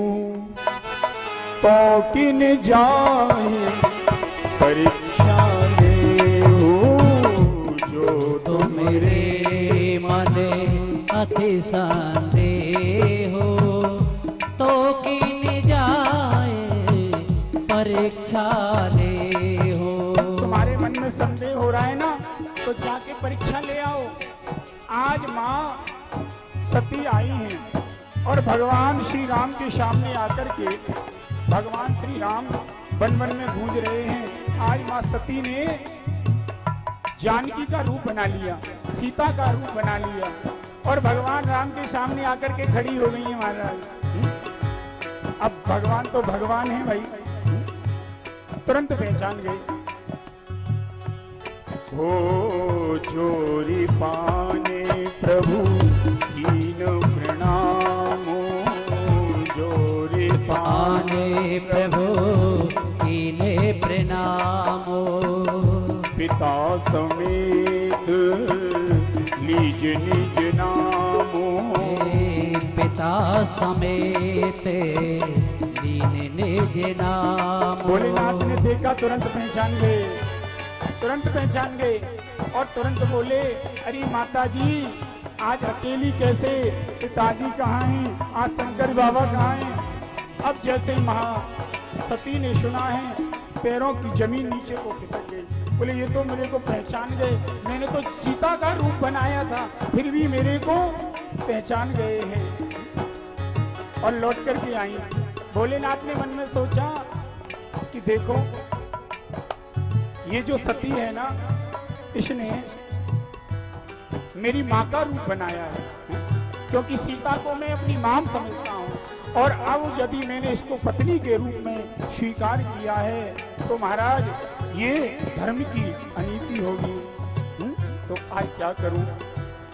तो किन जाए परीक्षा ले हो। जो तुमरे मन अति संदेह तो किन जाए परीक्षा ले हो। तुम्हारे मन में संदेह हो रहा है ना, तो जाके परीक्षा ले आओ। आज माँ सती आई हैं और भगवान श्री राम के सामने आकर के, भगवान श्री राम वन में गूंज रहे हैं। आज माँ सती ने जानकी का रूप बना लिया, सीता का रूप बना लिया, और भगवान राम के सामने आकर के खड़ी हो गई है महाराज। अब भगवान तो भगवान है भाई, तुरंत पहचान गए। हो चोरी पाने प्रभु कीन प्रणामो, जोरी पाने प्रभु कीने प्रणामो। पिता समेत निज निज नामो, पिता समेत दीन निज नामो। भोलेनाथ ने देखा, तुरंत पहचान गए, तुरंत पहचान गए और तुरंत बोले अरे माता जी आज अकेली कैसे? पिताजी कहाँ हैं? आज शंकर बाबा कहाँ हैं? अब जैसे महासती ने सुना है, पैरों की जमीन नीचे को खिसक गई। बोले ये तो मेरे को पहचान गए, मैंने तो सीता का रूप बनाया था, फिर भी मेरे को पहचान गए हैं और लौट करके आई। भोलेनाथ ने मन में सोचा कि देखो ये जो सती है ना, इसने मेरी माँ का रूप बनाया है, क्योंकि सीता को मैं अपनी माँ समझता हूँ, और अब यदि मैंने इसको पत्नी के रूप में स्वीकार किया है तो महाराज ये धर्म की अनीति होगी। तो आज क्या करूं?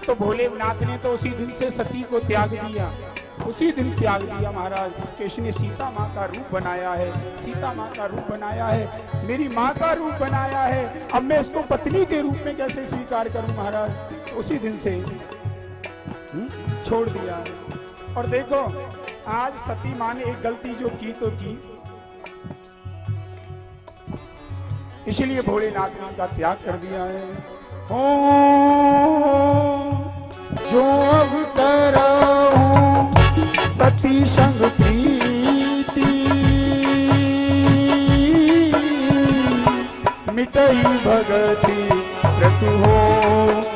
तो भोलेनाथ ने तो उसी दिन से सती को त्याग दिया उसी दिन त्याग दिया महाराज कि इसने सीता माँ का रूप बनाया है, सीता माँ का रूप बनाया है, मेरी माँ का रूप बनाया है, अब मैं इसको पत्नी के रूप में कैसे स्वीकार करूं महाराज। उसी दिन से छोड़ दिया। और देखो आज सती माँ ने एक गलती जो की तो की, इसलिए भोलेनाथ ने उनका त्याग कर दिया है। ओ जो अब कराऊं सती संग प्रीति, मिटई भगति प्रति हो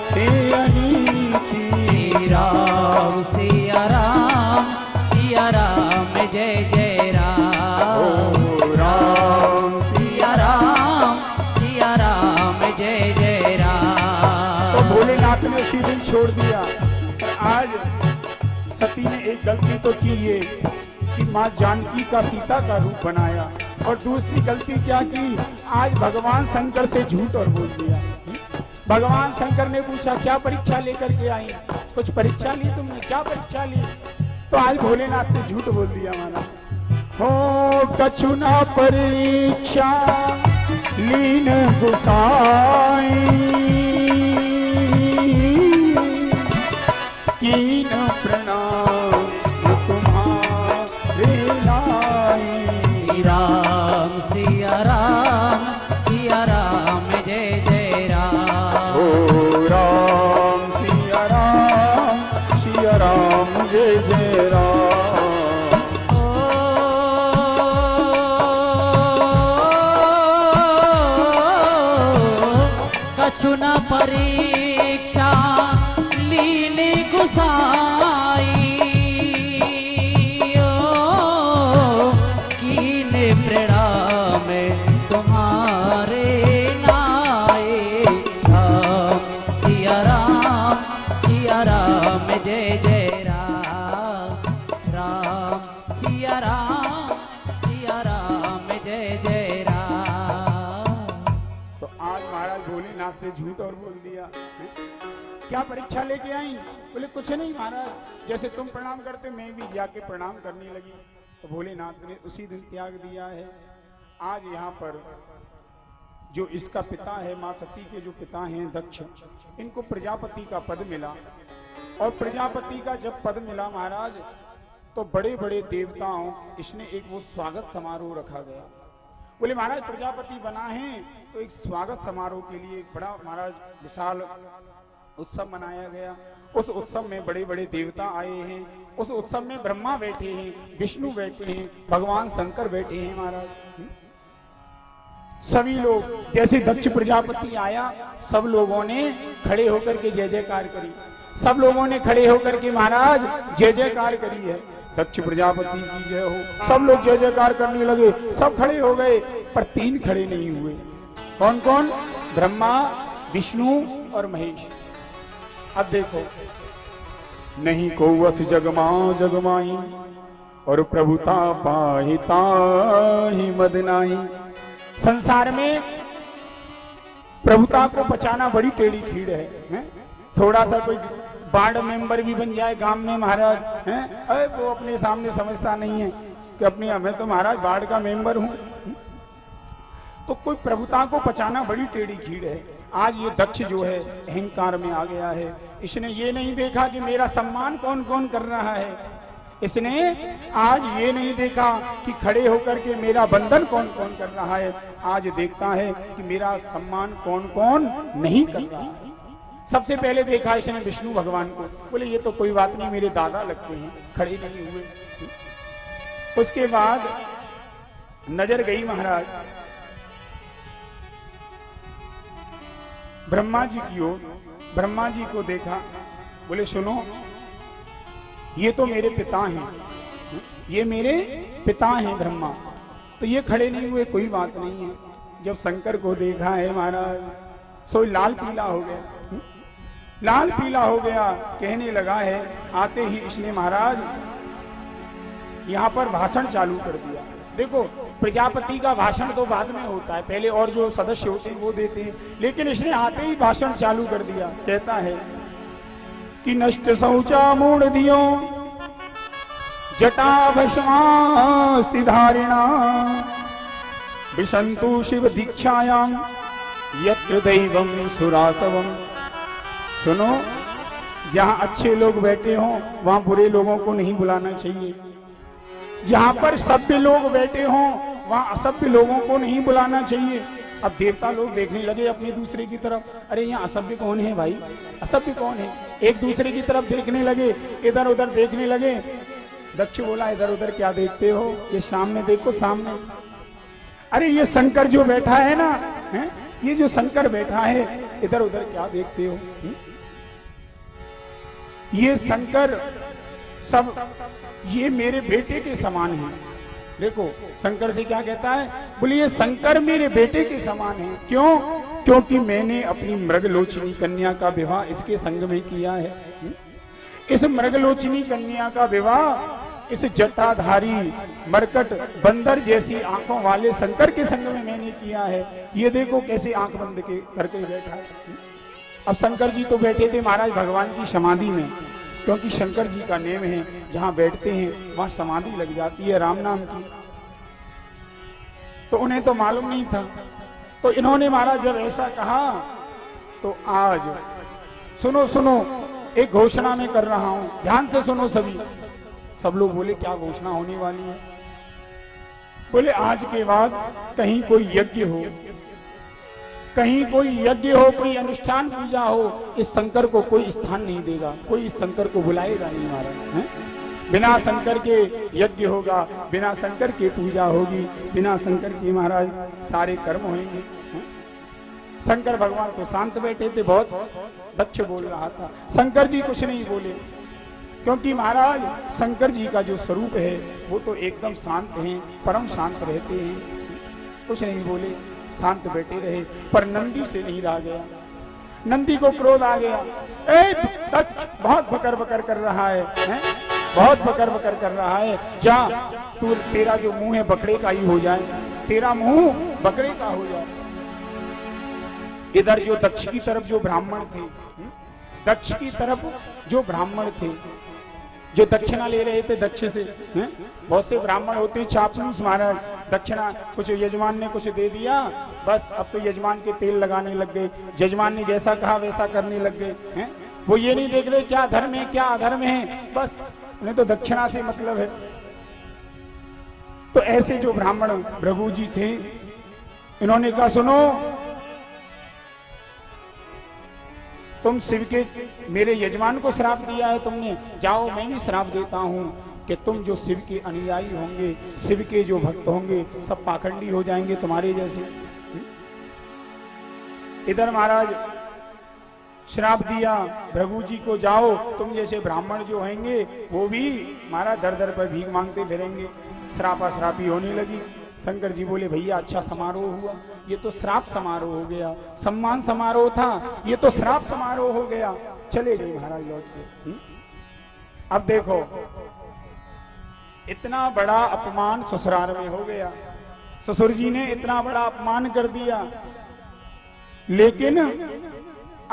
ते अनीति। राम सिया राम जय जय राम। राम सिया राम जय जय राम। तो भोलेनाथ ने उसी दिन छोड़ दिया। और आज सती ने एक गलती तो की ये कि माँ जानकी का सीता का रूप बनाया, और दूसरी गलती क्या की, आज भगवान शंकर से झूठ और बोल दिया। भगवान शंकर ने पूछा क्या परीक्षा लेकर के आई, कुछ परीक्षा ली तुमने, क्या परीक्षा ली, तो आज भोलेनाथ से झूठ बोल दिया महाराज। हो कछु ना परीक्षा लीन गुसाई, कीन प्रणाम तुम्हारे लाई। राम सिया राम जय जय राम। ओ राम सिया राम जय जय राम। कछु न परीक्षा लीने गुसाई, कीने प्रणाम तुम्हारे नाए। राम सिया राम जय जय राम। राम सिया राम जय जय राम। तो आज महाराज भोलेनाथ से झूठ और बोल दिया। क्या परीक्षा लेके आई, बोले कुछ नहीं महाराज, जैसे तुम प्रणाम करते मैं भी जाके प्रणाम करने लगी। तो भोलेनाथ ने उसी दिन त्याग दिया है। आज यहाँ पर जो इसका पिता है, माँ सती के जो पिता हैं दक्ष, इनको प्रजापति का पद मिला। और प्रजापति का जब पद मिला महाराज, तो बड़े बड़े देवताओं इसने एक वो स्वागत समारोह रखा गया। बोले महाराज प्रजापति बना है तो एक स्वागत समारोह के लिए एक बड़ा महाराज विशाल उत्सव मनाया गया। उस उत्सव में बड़े बड़े देवता आए हैं, उस उत्सव में ब्रह्मा बैठे हैं, विष्णु बैठे हैं, भगवान शंकर बैठे हैं महाराज। सभी लोग, जैसे दक्ष प्रजापति आया, सब लोगों ने खड़े होकर के जय जयकार करी। सब लोगों ने खड़े होकर के महाराज जय जयकार करी है, दक्ष प्रजापति की जय हो। सब लोग जय जयकार करने लगे, सब खड़े हो गए, पर तीन खड़े नहीं हुए। कौन कौन? ब्रह्मा, विष्णु और महेश। अब देखो, नहीं को वस जगमा जगमाई, और प्रभुता पाहिता ही मदनाई। संसार में प्रभुता को बचाना बड़ी टेढ़ी खीड़ है? थोड़ा सा कोई वार्ड मेंबर भी बन जाए गांव में महाराज, हैं? वो अपने सामने समझता नहीं है कि अपनी मैं तो महाराज वार्ड का मेंबर हूं। तो कोई प्रभुता को बचाना बड़ी टेढ़ी खीड़ है। आज ये दक्ष जो है अहंकार में आ गया है। इसने ये नहीं देखा कि मेरा सम्मान कौन कौन कर रहा है। इसने आज ये नहीं देखा कि खड़े होकर के मेरा बंधन कौन कौन कर रहा है। आज देखता है कि मेरा सम्मान कौन कौन नहीं कर रहा है। सबसे पहले देखा इसने विष्णु भगवान को, बोले ये तो कोई बात नहीं, मेरे दादा लगते हैं, खड़े नहीं हुए। उसके बाद नजर गई महाराज ब्रह्मा जी की ओर। ब्रह्मा जी को देखा, बोले सुनो, ये तो मेरे पिता हैं, ये मेरे पिता हैं ब्रह्मा, तो ये खड़े नहीं हुए, कोई बात नहीं है। जब शंकर को देखा है महाराज, सो लाल पीला हो गया, लाल पीला हो गया। कहने लगा है, आते ही इसने महाराज यहाँ पर भाषण चालू कर दिया। देखो, प्रजापति का भाषण तो बाद में होता है, पहले और जो सदस्य होते हैं वो देते हैं, लेकिन इसने आते ही भाषण चालू कर दिया। कहता है कि नष्ट शौचा मूढ़ दियो, जटा भस्मास्ति धारिणा विशंतु शिव दीक्षायाम यत्र दैवम सुरासवम। सुनो, जहां अच्छे लोग बैठे हों वहां बुरे लोगों को नहीं बुलाना चाहिए। जहां पर सभ्य लोग बैठे हों वहां असभ्य लोगों को नहीं बुलाना चाहिए। अब देवता लोग देखने लगे अपने दूसरे की तरफ, अरे यहाँ असभ्य कौन है भाई, असभ्य कौन है, एक दूसरे की तरफ देखने लगे, इधर उधर देखने लगे। दक्ष बोला, इधर उधर क्या देखते हो, ये सामने देखो, सामने। अरे ये शंकर जो बैठा है ना, है? ये जो शंकर बैठा है, इधर उधर क्या देखते हो? ये शंकर सब ये मेरे बेटे के समान है। देखो शंकर से क्या कहता है, बोले ये शंकर मेरे बेटे के समान है। क्यों? क्योंकि मैंने अपनी मृगलोचनी कन्या का विवाह इसके संग में किया है। इस मृगलोचनी कन्या का विवाह इस जटाधारी मरकट बंदर जैसी आंखों वाले शंकर के संग में मैंने किया है। ये देखो कैसे आंख बंद के करके बैठा है। अब शंकर जी तो बैठे थे महाराज भगवान की समाधि में, क्योंकि शंकर जी का नेम है जहां बैठते हैं वहां समाधि लग जाती है राम नाम की। तो उन्हें तो मालूम नहीं था। तो इन्होंने महाराज जब ऐसा कहा तो आज सुनो सुनो, एक घोषणा मैं कर रहा हूं, ध्यान से सुनो सभी। सब लोग बोले क्या घोषणा होने वाली है? बोले आज के बाद कहीं कोई यज्ञ हो, कहीं कोई यज्ञ हो, कोई अनुष्ठान पूजा हो, इस शंकर को कोई स्थान नहीं देगा, कोई इस शंकर को बुलाएगा नहीं महाराज। बिना शंकर के यज्ञ होगा, बिना शंकर के पूजा होगी, बिना शंकर के महाराज सारे कर्म होंगे। शंकर भगवान तो शांत बैठे थे, बहुत दक्ष बोल रहा था। शंकर जी कुछ नहीं बोले, क्योंकि महाराज शंकर जी का जो स्वरूप है वो तो एकदम शांत हैं, परम शांत रहते हैं। कुछ नहीं बोले, शांत बैठे रहे। पर नंदी से नहीं रहा गया। नंदी को क्रोध आ गया, ए दक्ष बहुत बकर बकर कर रहा है, बहुत बकर बकर कर रहा है, जा तू, तेरा जो मुंह है बकरे का ही हो जाए, तेरा मुंह बकरे का हो जाए। इधर जो दक्ष की तरफ जो ब्राह्मण थे, दक्ष की तरफ जो ब्राह्मण थे, जो दक्षिणा ले रहे थे दक्ष से, बहुत से ब्राह्मण होते चापलूस महाराज, दक्षिणा कुछ यजमान ने कुछ दे दिया, बस अब तो यजमान के तेल लगाने लग गए, यजमान ने जैसा कहा वैसा करने लग गए। वो ये नहीं देख रहे क्या धर्म है क्या अधर्म है, बस उन्हें तो दक्षिणा से मतलब है। तो ऐसे जो ब्राह्मण भृगु जी थे, इन्होंने कहा सुनो, तुम शिव के मेरे यजमान को श्राप दिया है तुमने, जाओ मैं भी श्राप देता हूं कि तुम जो शिव के अनुयायी होंगे, शिव के जो भक्त होंगे, सब पाखंडी हो जाएंगे तुम्हारे जैसे। इधर महाराज श्राप दिया भृगु जी को, जाओ तुम जैसे ब्राह्मण जो होंगे वो भी महाराज दर दर पर भीख मांगते फिरेंगे। श्रापा श्रापी होने लगी। शंकर जी बोले भैया अच्छा समारोह हुआ, ये तो श्राप समारोह हो गया, सम्मान समारोह था, ये तो श्राप समारोह हो गया। चले गए महाराज लौट के। अब देखो इतना बड़ा अपमान ससुराल में हो गया, ससुर जी ने इतना बड़ा अपमान कर दिया। लेकिन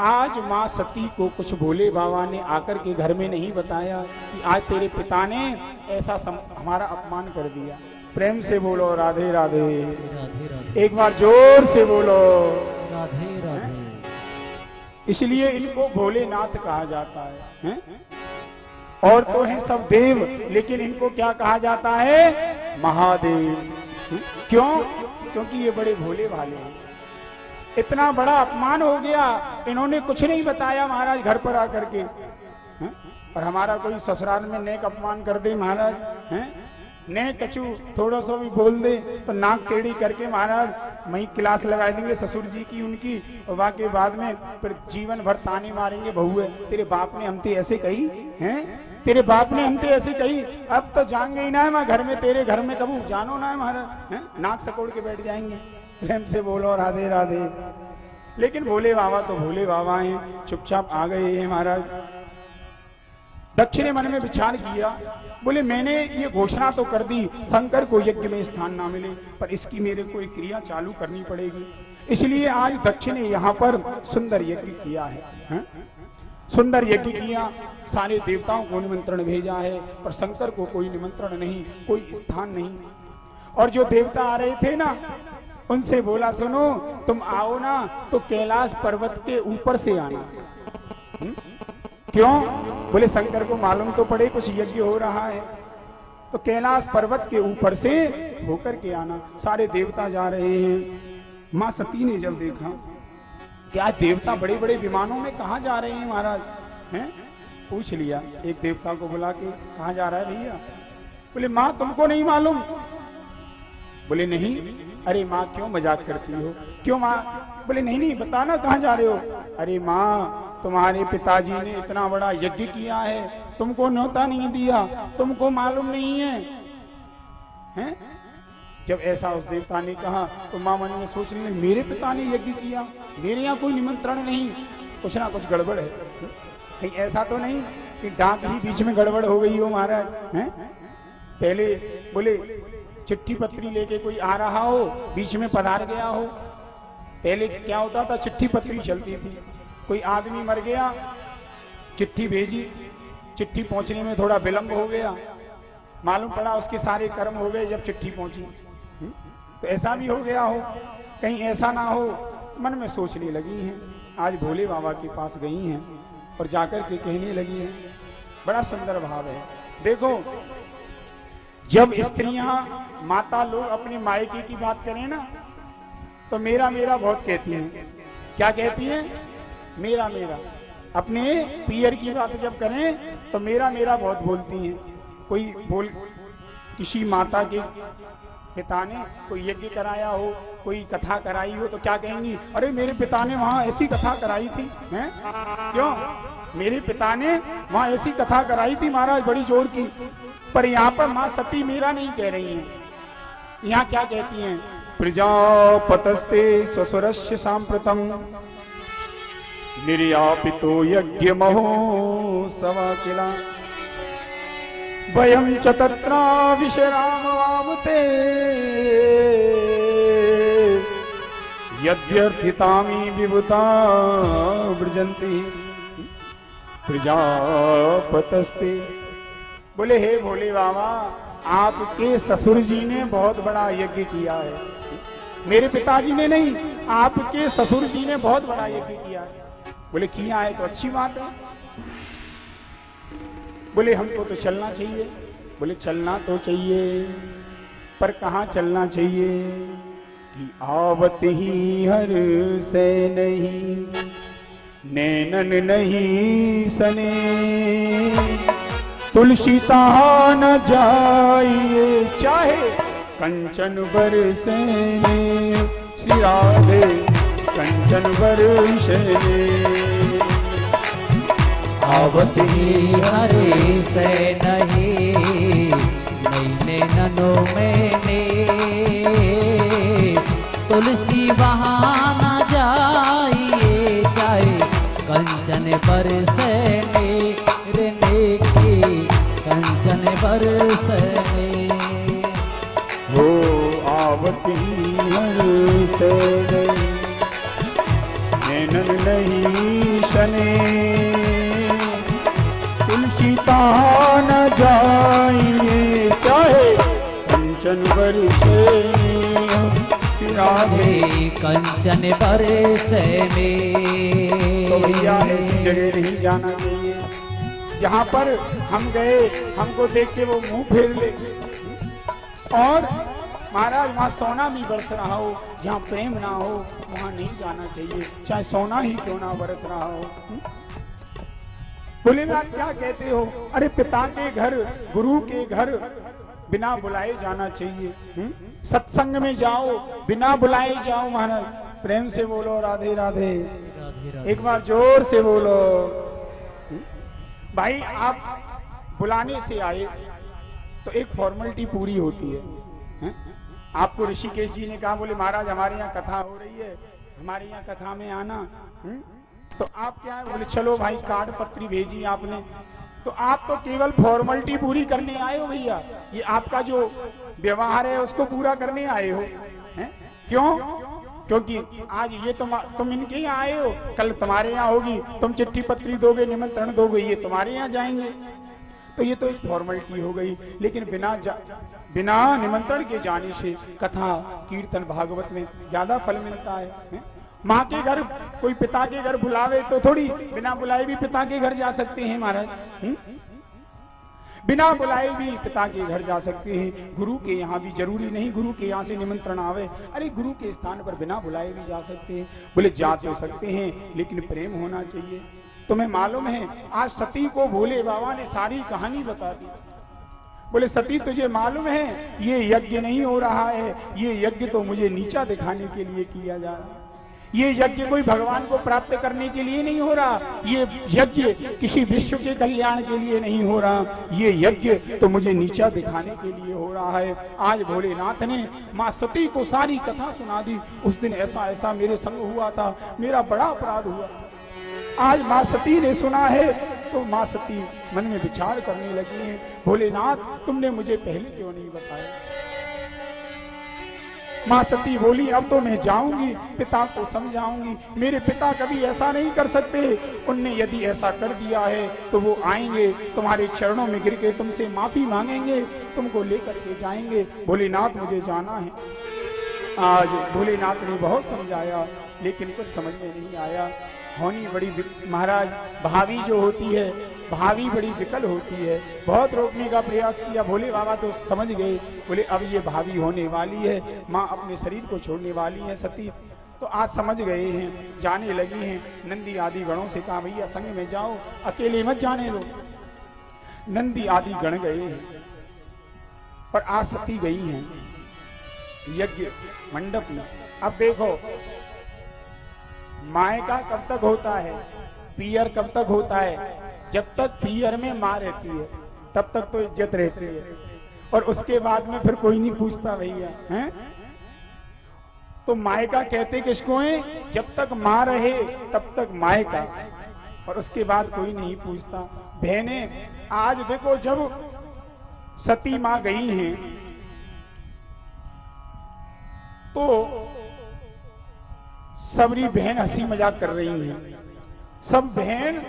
आज मां सती को कुछ भोले बाबा ने आकर के घर में नहीं बताया कि आज तेरे पिता ने ऐसा हमारा अपमान कर दिया। प्रेम से बोलो राधे राधे, राधे राधे, एक बार जोर से बोलो राधे राधे। इसलिए इनको भोलेनाथ कहा जाता है? और तो हैं सब देव, लेकिन इनको क्या कहा जाता है? महादेव। क्यों? क्योंकि ये बड़े भोले भाले हैं। इतना बड़ा अपमान हो गया, इन्होंने कुछ नहीं बताया महाराज घर पर आकर के। और हमारा कोई ससुराल में नेक अपमान कर दे महाराज, ने कछु थोड़ा सा भी बोल दे तो नाक टेढ़ी करके महाराज वही क्लास लगा देंगे ससुर जी की उनकी, और वाके बाद में फिर जीवन भर ताने मारेंगे, बहुए तेरे बाप ने हमसे ऐसे कही हैं, तेरे बाप ने हमसे ऐसे कही, अब तो जाएंगे ही ना है मैं घर में, तेरे घर में कबू जानो ना है महाराज, नाक सकोड़ के बैठ जाएंगे। प्रेम से बोलो राधे राधे। लेकिन भोले बाबा तो भोले बाबा हैं, चुपचाप आ गए हैं महाराज। दक्ष ने मन में विचार किया, बोले मैंने ये घोषणा तो कर दी शंकर को यज्ञ में स्थान ना मिले, पर इसकी मेरे को एक क्रिया चालू करनी पड़ेगी। इसलिए आज दक्ष ने यहाँ पर सुंदर यज्ञ किया है, सुंदर यज्ञ किया। सारे देवताओं को निमंत्रण भेजा है, पर शंकर को कोई निमंत्रण नहीं, कोई स्थान नहीं। और जो देवता आ रहे थे ना, उनसे बोला सुनो तुम आओ ना तो कैलाश पर्वत के ऊपर से आना। क्यों? बोले शंकर को मालूम तो पड़े कुछ यज्ञ हो रहा है, तो कैलाश पर्वत के ऊपर से होकर के आना। सारे देवता जा रहे हैं। माँ सती ने जब देखा क्या देवता बड़े बड़े विमानों में कहाँ जा रहे हैं महाराज, हैं? पूछ लिया एक देवता को बुला के, कहाँ जा रहा है भैया? बोले माँ तुमको नहीं मालूम? बोले नहीं। अरे माँ क्यों मजाक करती हो, क्यों माँ? बोले नहीं नहीं बताना कहाँ जा रहे हो? अरे माँ तुम्हारे पिताजी ने इतना बड़ा यज्ञ किया है, तुमको न्योता नहीं दिया, तुमको मालूम नहीं है, हैं? जब ऐसा उस देवता ने कहा तो माँ मन में सोच रही है मेरे पिता ने यज्ञ किया, मेरे यहाँ कोई निमंत्रण नहीं, कुछ ना कुछ गड़बड़ है। कहीं ऐसा तो नहीं कि डाक ही बीच में गड़बड़ हो गई हो महाराज, हैं? पहले बोले चिट्ठी पत्री लेके कोई आ रहा हो, बीच में पधार गया हो। पहले क्या होता था, चिट्ठी पत्री चलती थी, कोई आदमी मर गया, चिट्ठी भेजी, चिट्ठी पहुंचने में थोड़ा विलंब हो गया, मालूम पड़ा उसके सारे कर्म हो गए जब चिट्ठी पहुंची। तो ऐसा भी हो गया हो, कहीं ऐसा ना हो, मन में सोचने लगी हैं। आज भोले बाबा के पास गई हैं और जाकर के कहने लगी हैं, बड़ा सुंदर भाव है। देखो जब स्त्रियां माता लोग अपने मायके की बात करें ना तो मेरा मेरा बहुत कहती हैं। क्या कहती हैं? मेरा मेरा। अपने पियर की बात जब करें तो मेरा मेरा बहुत बोलती हैं। कोई बोल किसी माता के पिता ने कोई यज्ञ कराया हो, कोई कथा कराई हो तो क्या कहेंगी? अरे मेरे पिता ने वहां ऐसी कथा कराई थी, हैं? क्यों? मेरे पिता ने वहां ऐसी कथा कराई थी महाराज बड़ी जोर की। पर यहाँ पर माँ सती मेरा नहीं कह रही हैं, यहाँ क्या कहती हैं? प्रजापतस्ते ससुरस्य सांप्रतम निर्यापितो यज्ञ महोत्सवा किला वयं च तत्रा विश्रामवामते यद्यर्थितामि विभुता व्रजन्ति प्रजापतस्ते। बोले हे भोले बाबा आपके ससुर जी ने बहुत बड़ा यज्ञ किया है, मेरे पिताजी ने नहीं, आपके ससुर जी ने बहुत बड़ा यज्ञ किया है। बोले किया है तो अच्छी बात है। बोले हमको तो चलना चाहिए। बोले चलना तो चाहिए, पर कहाँ चलना चाहिए? कि आवत ही हर से नहीं, नैनन नहीं सने, तुलसी ता न जाइए चाहे कंचन बरसे, श्री राधे कंचन बरसे। आवत ही हरे से नहीं, नैने ननो मैंने, तुलसी वहाँ न जाइए चाहे कंचन बरसने, रे नेकी कंचन बरसने। हो आवत ही हर से नैनन नहीं सने, तुलसी ता न जाइए चाहे कंचन बरसे, राधे कंचन बरसे में। तो भैया ऐसी जगह नहीं जाना चाहिए जहाँ पर हम गए हमको देख के वो मुंह फेर ले, और महाराज वहाँ सोना भी बरस रहा हो, जहाँ प्रेम ना हो वहाँ नहीं जाना चाहिए, चाहे सोना ही क्यों ना बरस रहा हो। बोले आप क्या कहते हो? अरे पिता के घर गुरु के घर बिना बुलाए जाना चाहिए, सत्संग में जाओ बिना बुलाए जाओ। महाराज प्रेम से बोलो राधे राधे, एक बार जोर से बोलो। भाई आप बुलाने से आए तो एक फॉर्मेलिटी पूरी होती है। आपको ऋषिकेश जी ने कहा, बोले महाराज हमारे यहाँ कथा हो रही है, हमारे यहाँ कथा में आना। तो आप क्या है? बोले चलो भाई कार्ड पत्री भेजी आपने, तो आप तो केवल फॉर्मेलिटी पूरी करने आए हो भैया, ये आपका जो व्यवहार है उसको पूरा करने आए हो, हैं? क्यों? क्योंकि आज ये तुम इनके यहाँ आए हो, कल तुम्हारे यहाँ होगी, तुम चिट्ठी पत्री दोगे, निमंत्रण दोगे, ये तुम्हारे यहाँ जाएंगे। तो ये तो एक फॉर्मेलिटी हो गई। लेकिन बिना निमंत्रण के जाने से कथा कीर्तन भागवत में ज्यादा फल मिलता है। माँ के घर कोई पिता के घर बुलावे तो थोड़ी बिना बुलाए भी पिता के घर जा सकते हैं महाराज। बिना बुलाए भी पिता के घर जा सकते हैं। गुरु के यहाँ भी जरूरी नहीं गुरु के यहाँ से निमंत्रण आवे, अरे गुरु के स्थान पर बिना बुलाए भी जा सकते हैं। बोले जा तो सकते हैं लेकिन प्रेम होना चाहिए। तुम्हें मालूम है आज सती को भोले बाबा ने सारी कहानी बता दी। बोले सती तुझे मालूम है ये यज्ञ नहीं हो रहा है, ये यज्ञ तो मुझे नीचा दिखाने के लिए किया जा रहा है। ये यज्ञ कोई भगवान को प्राप्त करने के लिए नहीं हो रहा, ये यज्ञ किसी विश्व के कल्याण के लिए नहीं हो रहा, ये यज्ञ तो मुझे नीचा दिखाने के लिए हो रहा है। आज भोलेनाथ ने माँ सती को सारी कथा सुना दी। उस दिन ऐसा ऐसा मेरे संग हुआ था, मेरा बड़ा अपराध हुआ। आज माँ सती ने सुना है तो माँ सती मन में विचार करने लगी है, भोलेनाथ तुमने मुझे पहले क्यों नहीं बताया। माँ सती बोली अब तो मैं जाऊंगी, पिता को समझाऊंगी। मेरे पिता कभी ऐसा नहीं कर सकते, उनने यदि ऐसा कर दिया है तो वो आएंगे तुम्हारे चरणों में गिर के तुमसे माफी मांगेंगे, तुमको लेकर के जाएंगे। भोलेनाथ मुझे जाना है। आज भोलेनाथ ने बहुत समझाया लेकिन कुछ समझ में नहीं आया। होनी बड़ी महाराज भावी जो होती है, भावी बड़ी विकल होती है। बहुत रोकने का प्रयास किया, भोले बाबा तो समझ गए। बोले अब ये भावी होने वाली है, माँ अपने शरीर को छोड़ने वाली है सती। तो आज समझ गए हैं, जाने लगी हैं। नंदी आदि गणों से कहा भैया संग में जाओ, अकेले मत जाने दो। नंदी आदि गण गए हैं पर आज सती गई हैं यज्ञ मंडप में। अब देखो मायका कब तक होता है, पियर कब तक होता है। जब तक पियर में माँ रहती है तब तक तो इज्जत रहती है, और उसके बाद में फिर कोई नहीं पूछता भैया हैं। तो मायका कहते किसको है, जब तक माँ रहे तब तक मायका, और उसके बाद कोई नहीं पूछता। बहनें आज देखो जब सती माँ गई हैं तो सबरी बहन हंसी मजाक कर रही हैं। सब बहन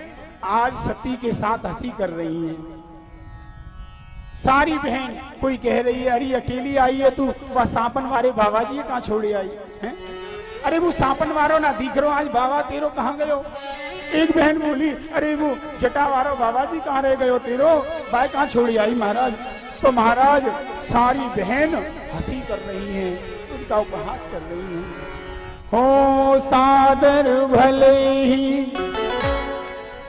आज सती के साथ हंसी कर रही हैं। सारी बहन कोई कह रही है अरे अकेली आई है तू, वह सांपन वाले बाबा जी कहाँ छोड़े आई है। अरे वो सांपन वारो ना दिख रो, आज बाबा तेरो कहाँ गयो। एक बहन बोली अरे वो जटा वारो बाबा जी कहाँ रह गयो तेरो, भाई कहाँ छोड़ी आई महाराज। तो महाराज सारी बहन हंसी कर रही हैं, उनका उपहास कर रही हैं। हो सादर भले ही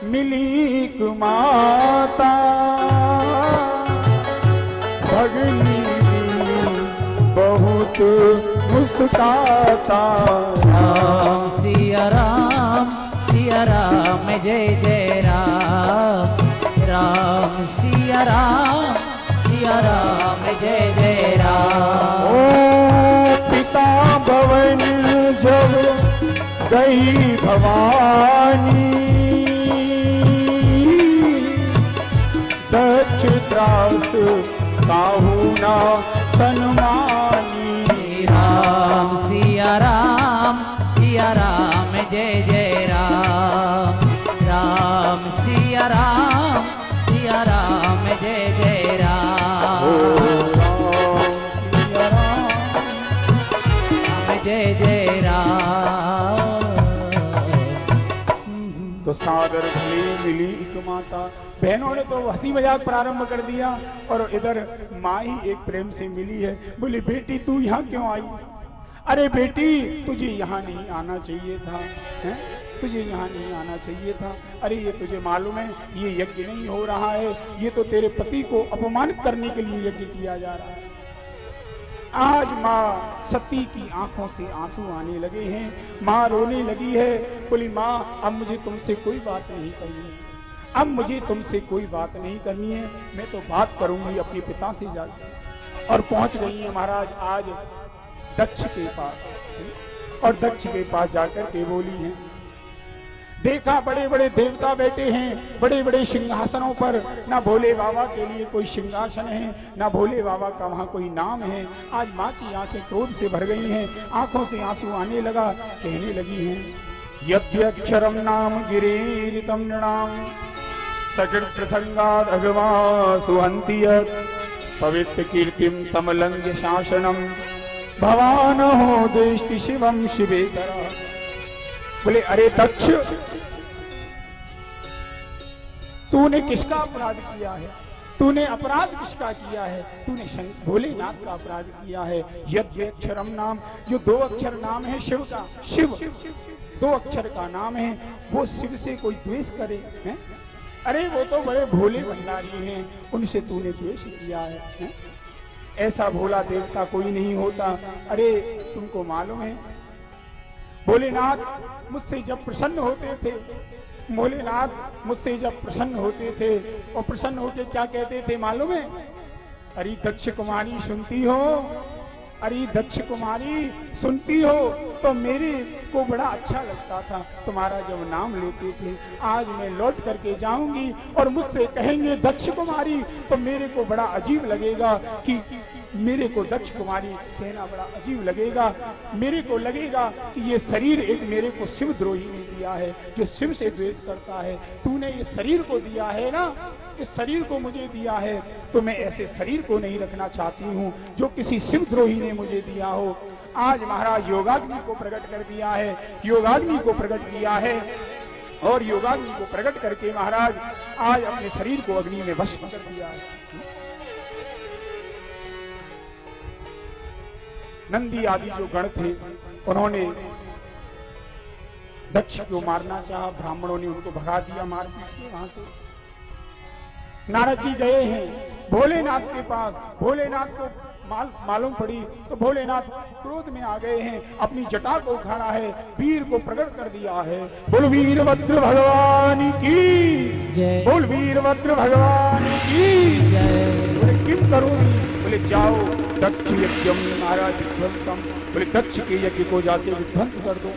मिली माता, भगनी बहुत मुस्काता। राम सिया राम जय जय राम, राम सिया राम जय जय राम। ओ पिता भवन जब गई भवानी, दक्ष त्रास काहू ना सन्मानी। राम सिया राम जय जय राम, राम सिया राम जय जय राम। जय जय राम। तो सादर भले मिली एक माता। बहनों ने तो हंसी मजाक प्रारंभ कर दिया और इधर माँ ही एक प्रेम से मिली है। बोली बेटी तू यहाँ क्यों आई। अरे बेटी तुझे यहाँ नहीं आना चाहिए था, हैं? तुझे यहाँ नहीं आना चाहिए था। अरे ये तुझे मालूम है ये यज्ञ नहीं हो रहा है, ये तो तेरे पति को अपमानित करने के लिए यज्ञ किया जा रहा है। आज माँ सती की आंखों से आंसू आने लगे हैं, माँ रोने लगी है। बोली माँ अब मुझे तुमसे कोई बात नहीं करनी है, अब मुझे तुमसे कोई बात नहीं करनी है, मैं तो बात करूंगी अपने पिता से जाकर। और पहुंच गई है महाराज आज दक्ष के पास, और दक्ष के पास जाकर के बोली है देखा बड़े बड़े देवता बैठे हैं बड़े बड़े सिंहासनों पर, ना भोले बाबा के लिए कोई सिंहासन है, ना भोले बाबा का वहां कोई नाम है। आज माँ की आंखें क्रोध से भर गई हैं, आंखों से आंसू आने लगा, कहने लगी हैं यद्यक्षरम नाम गिरीरितम नृणाम सकृत प्रसंगाद अगवा सुहंति यत् पवित्र कीर्तिम तमलंग शासनम भवान हो देष्टि शिवम शिवेतरा। बोले अरे दक्ष, तूने किसका अपराध किया है? तूने अपराध किसका किया है? तूने भोलेनाथ का अपराध किया है। यद्यक्षरम नाम, जो 2 अक्षर नाम है शिव का, शिव 2 अक्षर का नाम है, वो शिव से कोई द्वेष करे है? अरे वो तो बड़े भोले भंडारी हैं, उनसे तूने द्वेष किया है? ऐसा भोला देवता कोई नहीं होता। अरे तुमको मालूम है भोलेनाथ मुझसे जब प्रसन्न होते थे, भोलेनाथ मुझसे जब प्रसन्न होते थे और प्रसन्न होकर क्या कहते थे मालूम है? अरे दक्ष कुमारी सुनती हो, अरे दक्ष कुमारी सुनती हो, तो मेरे को बड़ा अच्छा लगता था तुम्हारा जब नाम लेते थे। आज मैं लौट करके जाऊंगी और मुझसे कहेंगे दक्ष कुमारी, तो मेरे को बड़ा अजीब लगेगा कि मेरे को दक्ष कुमारी कहना बड़ा अजीब लगेगा। मेरे को लगेगा कि ये शरीर एक मेरे को शिव द्रोही ने दिया है, जो शिव से द्वेष करता है। तूने इस शरीर को दिया है ना, इस शरीर को मुझे दिया है, तो मैं ऐसे शरीर को नहीं रखना चाहती हूँ जो किसी शिव द्रोही ने मुझे दिया हो। आज महाराज योगाग्नि को प्रकट कर दिया है, योगाग्नि को प्रकट किया है, और योगाग्नि को प्रकट करके महाराज आज अपने शरीर को अग्नि में भस्म कर दिया है। नंदी आदि जो गण थे, उन्होंने दक्ष को मारना चाहा, ब्राह्मणों ने उनको भगा दिया मारपीट के वहां से। नारद जी गए हैं भोलेनाथ के पास, भोलेनाथ को मालूम पड़ी तो भोलेनाथ क्रोध में आ गए हैं, अपनी जटा को उखाड़ा है, वीर को प्रकट कर दिया है। बोल वीरभद्र भगवान की जय, बोल वीरभद्र भगवान की जय। बोले किम करूंगी? बोले जाओ दक्ष यज्ञम महाराज विध्वंसम, बोले दक्ष के यज्ञ को जाके विध्वंस कर दो,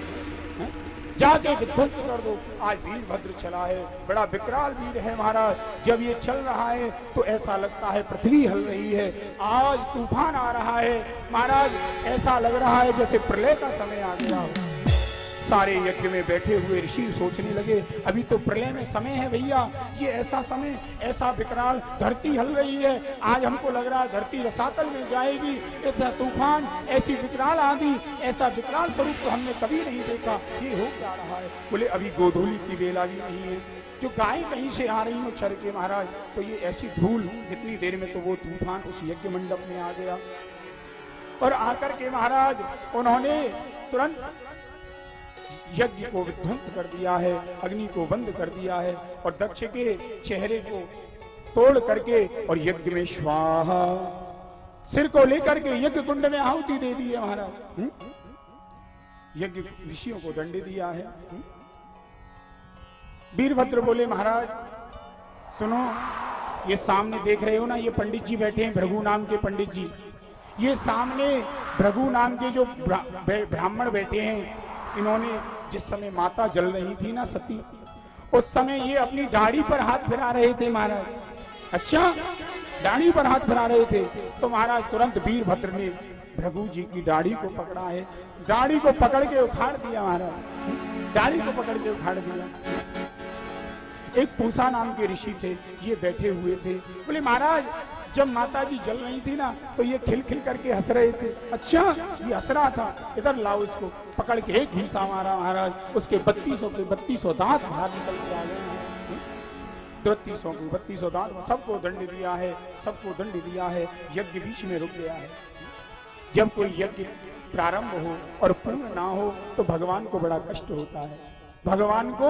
जाके विध्वंस कर दो। आज वीरभद्र चला है, बड़ा विकराल वीर है महाराज। जब ये चल रहा है तो ऐसा लगता है पृथ्वी हिल रही है। आज तूफान आ रहा है महाराज, ऐसा लग रहा है जैसे प्रलय का समय आ गया हो। सारे यज्ञ में बैठे हुए ऋषि सोचने लगे अभी तो प्रलय में समय है भैया, ये ऐसा समय, ऐसा विकराल, धरती हिल रही है, आज हमको लग रहा है धरती रसातल में जाएगी। ऐसा तूफान, ऐसी विकराल आंधी, ऐसा विकराल स्वरूप तो हमने कभी नहीं देखा, ये हो क्या रहा है? बोले अभी गोधूली की बेला भी नहीं है, जो गाय कहीं से आ रही हो चर के महाराज, तो ये ऐसी धूल, इतनी देर में तो वो तूफान उस यज्ञ मंडप में आ गया। और आकर के महाराज उन्होंने तुरंत यज्ञ को विध्वंस कर दिया है, अग्नि को बंद कर दिया है, और दक्ष के चेहरे को तोड़ करके और यज्ञ में स्वाहा, सिर को लेकर के यज्ञ कुंड में आहुति दे दी है महाराज। यज्ञ ऋषियों को दंड दिया है। वीरभद्र बोले महाराज सुनो, ये सामने देख रहे हो ना, ये पंडित जी बैठे हैं, भृगु नाम के पंडित जी, ये सामने भृगु नाम के जो ब्राह्मण बैठे हैं, इन्होंने जिस समय माता जल रही थी ना सती, उस समय ये अपनी दाढ़ी पर हाथ फिरा रहे थे महाराज। अच्छा, दाढ़ी पर हाथ फिरा रहे थे तो महाराज तुरंत वीरभद्र ने भृगु जी की दाढ़ी को पकड़ा है, दाढ़ी को पकड़ के उखाड़ दिया महाराज, दाढ़ी को पकड़ के उखाड़ दिया। एक पूसा नाम के ऋषि थे, ये बैठे हुए थे, बोले महाराज जब माता जी जल रही थी ना तो ये खिल खिल करके हंस रहे थे। अच्छा, ये हंस रहा था, इधर लाओ इसको, पकड़ के एक घूसा मारा महाराज, उसके 3200 दांत बाहर निकल के आ गए हैं। 3200 दांत, सबको दंड दिया है, सबको दंड दिया है। यज्ञ बीच में रुक गया है। जब कोई यज्ञ प्रारंभ हो और पूर्ण ना हो तो भगवान को बड़ा कष्ट होता है, भगवान को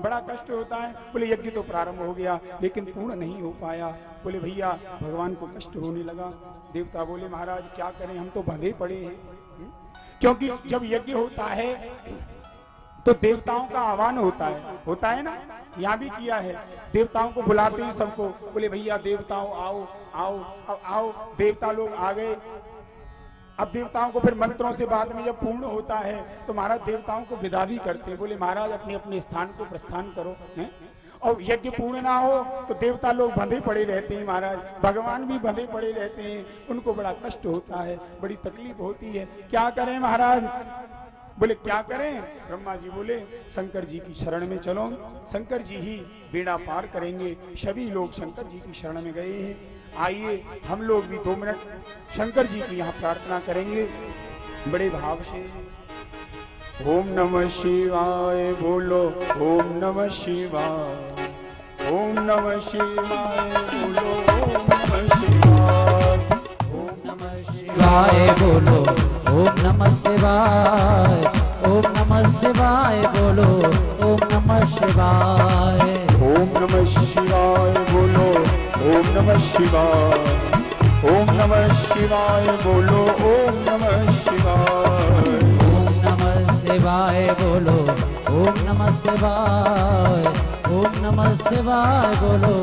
बड़ा कष्ट होता है। बोले यज्ञ तो प्रारंभ हो गया लेकिन पूर्ण नहीं हो पाया। बोले भैया भगवान को कष्ट होने लगा। देवता बोले महाराज क्या करें, हम तो बंधे पड़े हैं, क्योंकि जब यज्ञ होता है तो देवताओं का आह्वान होता है ना, यहाँ भी किया है, देवताओं को बुलाते हैं सबको। बोले भैया देवताओं आओ आओ आओ, देवता लोग आ गए। अब देवताओं को फिर मंत्रों से बाद में जब पूर्ण होता है तो महाराज देवताओं को विदा भी करते हैं, बोले महाराज अपने अपने स्थान को प्रस्थान करो हैं। और यज्ञ पूर्ण ना हो तो देवता लोग बंधे पड़े रहते हैं महाराज, भगवान भी बंधे पड़े रहते हैं, उनको बड़ा कष्ट होता है, बड़ी तकलीफ होती है। क्या करें महाराज? बोले क्या करें? ब्रह्मा जी बोले शंकर जी की शरण में चलो, शंकर जी ही बेड़ा पार करेंगे। सभी लोग शंकर जी की शरण में गए हैं। आइए हम लोग भी 2 मिनट शंकर जी की यहाँ प्रार्थना करेंगे बड़े भाव से। ओम नमः शिवाय बोलो, ओम नमः शिवाय, ओम नमः शिवाय बोलो, ओम नमः शिवाय, ओम नमः शिवाय बोलो, ओम नमः शिवाय, ओम नमः शिवाय बोलो, ओम नमः शिवाय, ओम नमः शिवाय बोलो, ओम नमः शिवाय, ओम नमः शिवाय बोलो, ओम नमः शिवाय, ओम नमः शिवाय बोलो, ओम नमः शिवाय, ओम नमः शिवाय बोलो,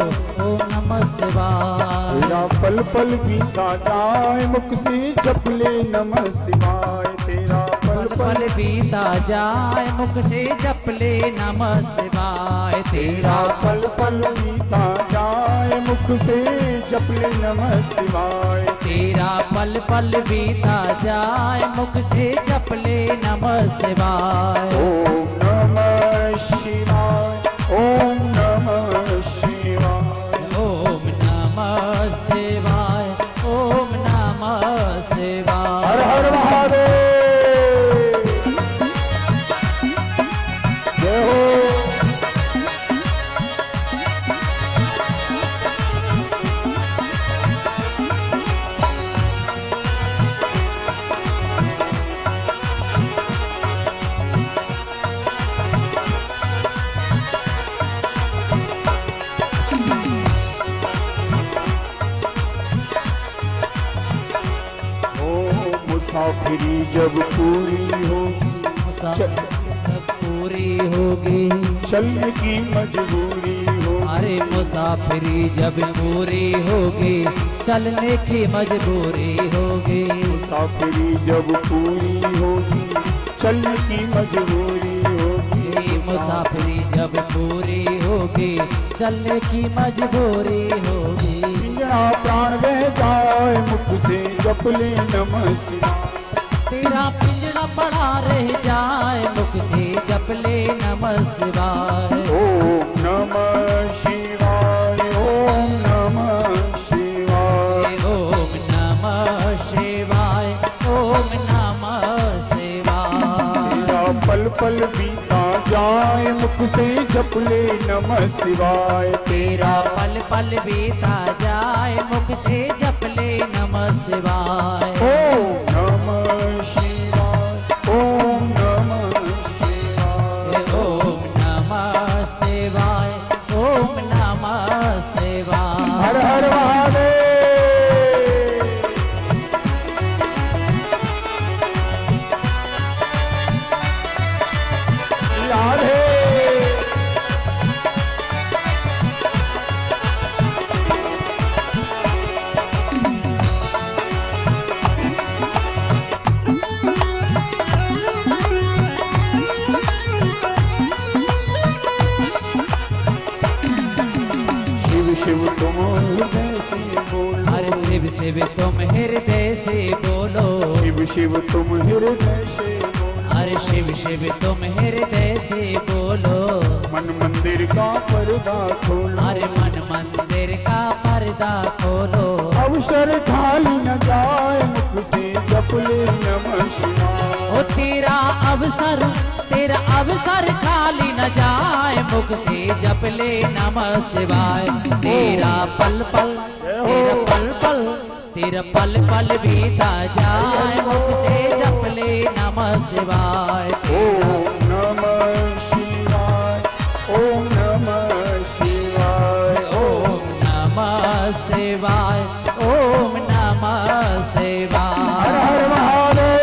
ओम नमः शिवाय। तेरा पल पल बीता जाए मुख से जप ले नमः शिवाय, तेरा पल पल बीता जाए मुख से जप ले नमः शिवाय, तेरा पल पल बीता जाए मुख से जप ले नमः शिवाय, तेरा पल पल बीता जाए मुख से जप ले नमः शिवाय। ओम नमः शिवाय, ओम नमः शिवाय, ओम नमः शिवाय, ओम नमः शिवाय। हर हर महादेव। जय हो। मुसाफिरी जब पूरी हो, पूरी होगी, चलने की मजबूरी हो, अरे मुसाफिरी जब पूरी होगी, चलने की मजबूरी होगी, मुसाफिरी जब पूरी होगी, चलने की मजबूरी होगी, मुसाफिरी जब पूरी होगी, चलने की मजबूरी होगी। पिंजरा प्राण बह जाए मुख से जप ले नमः शिवाय, तेरा पिंजरा पड़ा रह जाए मुख से जप ले नमः शिवाय। ओम नमः शिवाय, ओम नमः शिवाय, ओम नमः शिवाय, ओम नमः शिवाय। तेरा पल पल बीता जाए मुख से जप ले नमः शिवाय, तेरा पल पल बीता जाए मुख से जप ले नमः शिवाय। ओम नमः शिवाय, ओम नमः शिवाय, ओम नमः शिवाय, ओम नमः शिवाय। हर हर महादेव। राधे। शिव शिव तुम हृदय से बोलो, अरे शिव शिव तुम हृदय से बोलो, शिव शिव तुम हृदय से बोलो, अरे शिव शिव तुम हृदय से बोलो। मन मंदिर का पर्दा खोलो, अरे मन मंदिर का पर्दा खोलो, अवसर खाली न जाए मुख से जप ले नमः शिवाय, ओ तेरा अवसर खाली न जाए मुख से जप ले नमः शिवाय। तेरा पल पल बीता जाए मुख से जप ले नमः शिवाय। ओम नमः शिवाय, ओम नमः शिवाय, ओम नमः शिवाय, ओम नमः शिवाय। हर हर महादेव।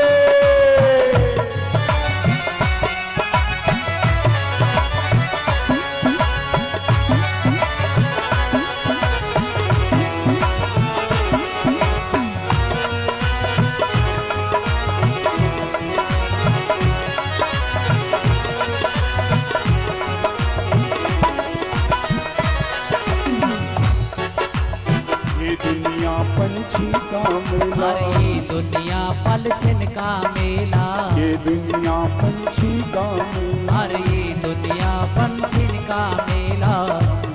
ये दुनिया पंछी का मेला, अरे ये दुनिया पल छिन का मेला, ये दुनिया पंछी का मेला, अरे ये दुनिया पंछी का मेला,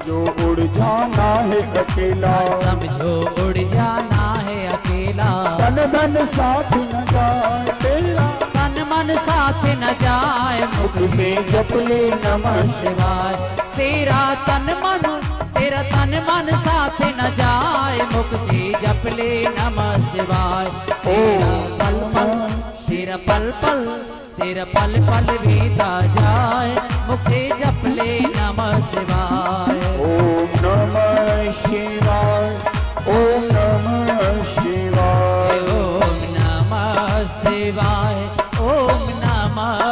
जो उड़ जाना है अकेला, समझो उड़ जाना है अकेला, तन धन साथ न जाए तेरा, तन मन साथ न जाए, मुख से जप ले नमः शिवाय, तेरा तन मन साथ न जाए, मुख से जप ले नमः शिवाय, तेरा पल पल तेरा पल पल बीता जाए, मुख से जप ले नमः शिवाय। ओम नमः शिवाय, ओम नमः शिवाय, ओम नमः शिवाय, ओम नमः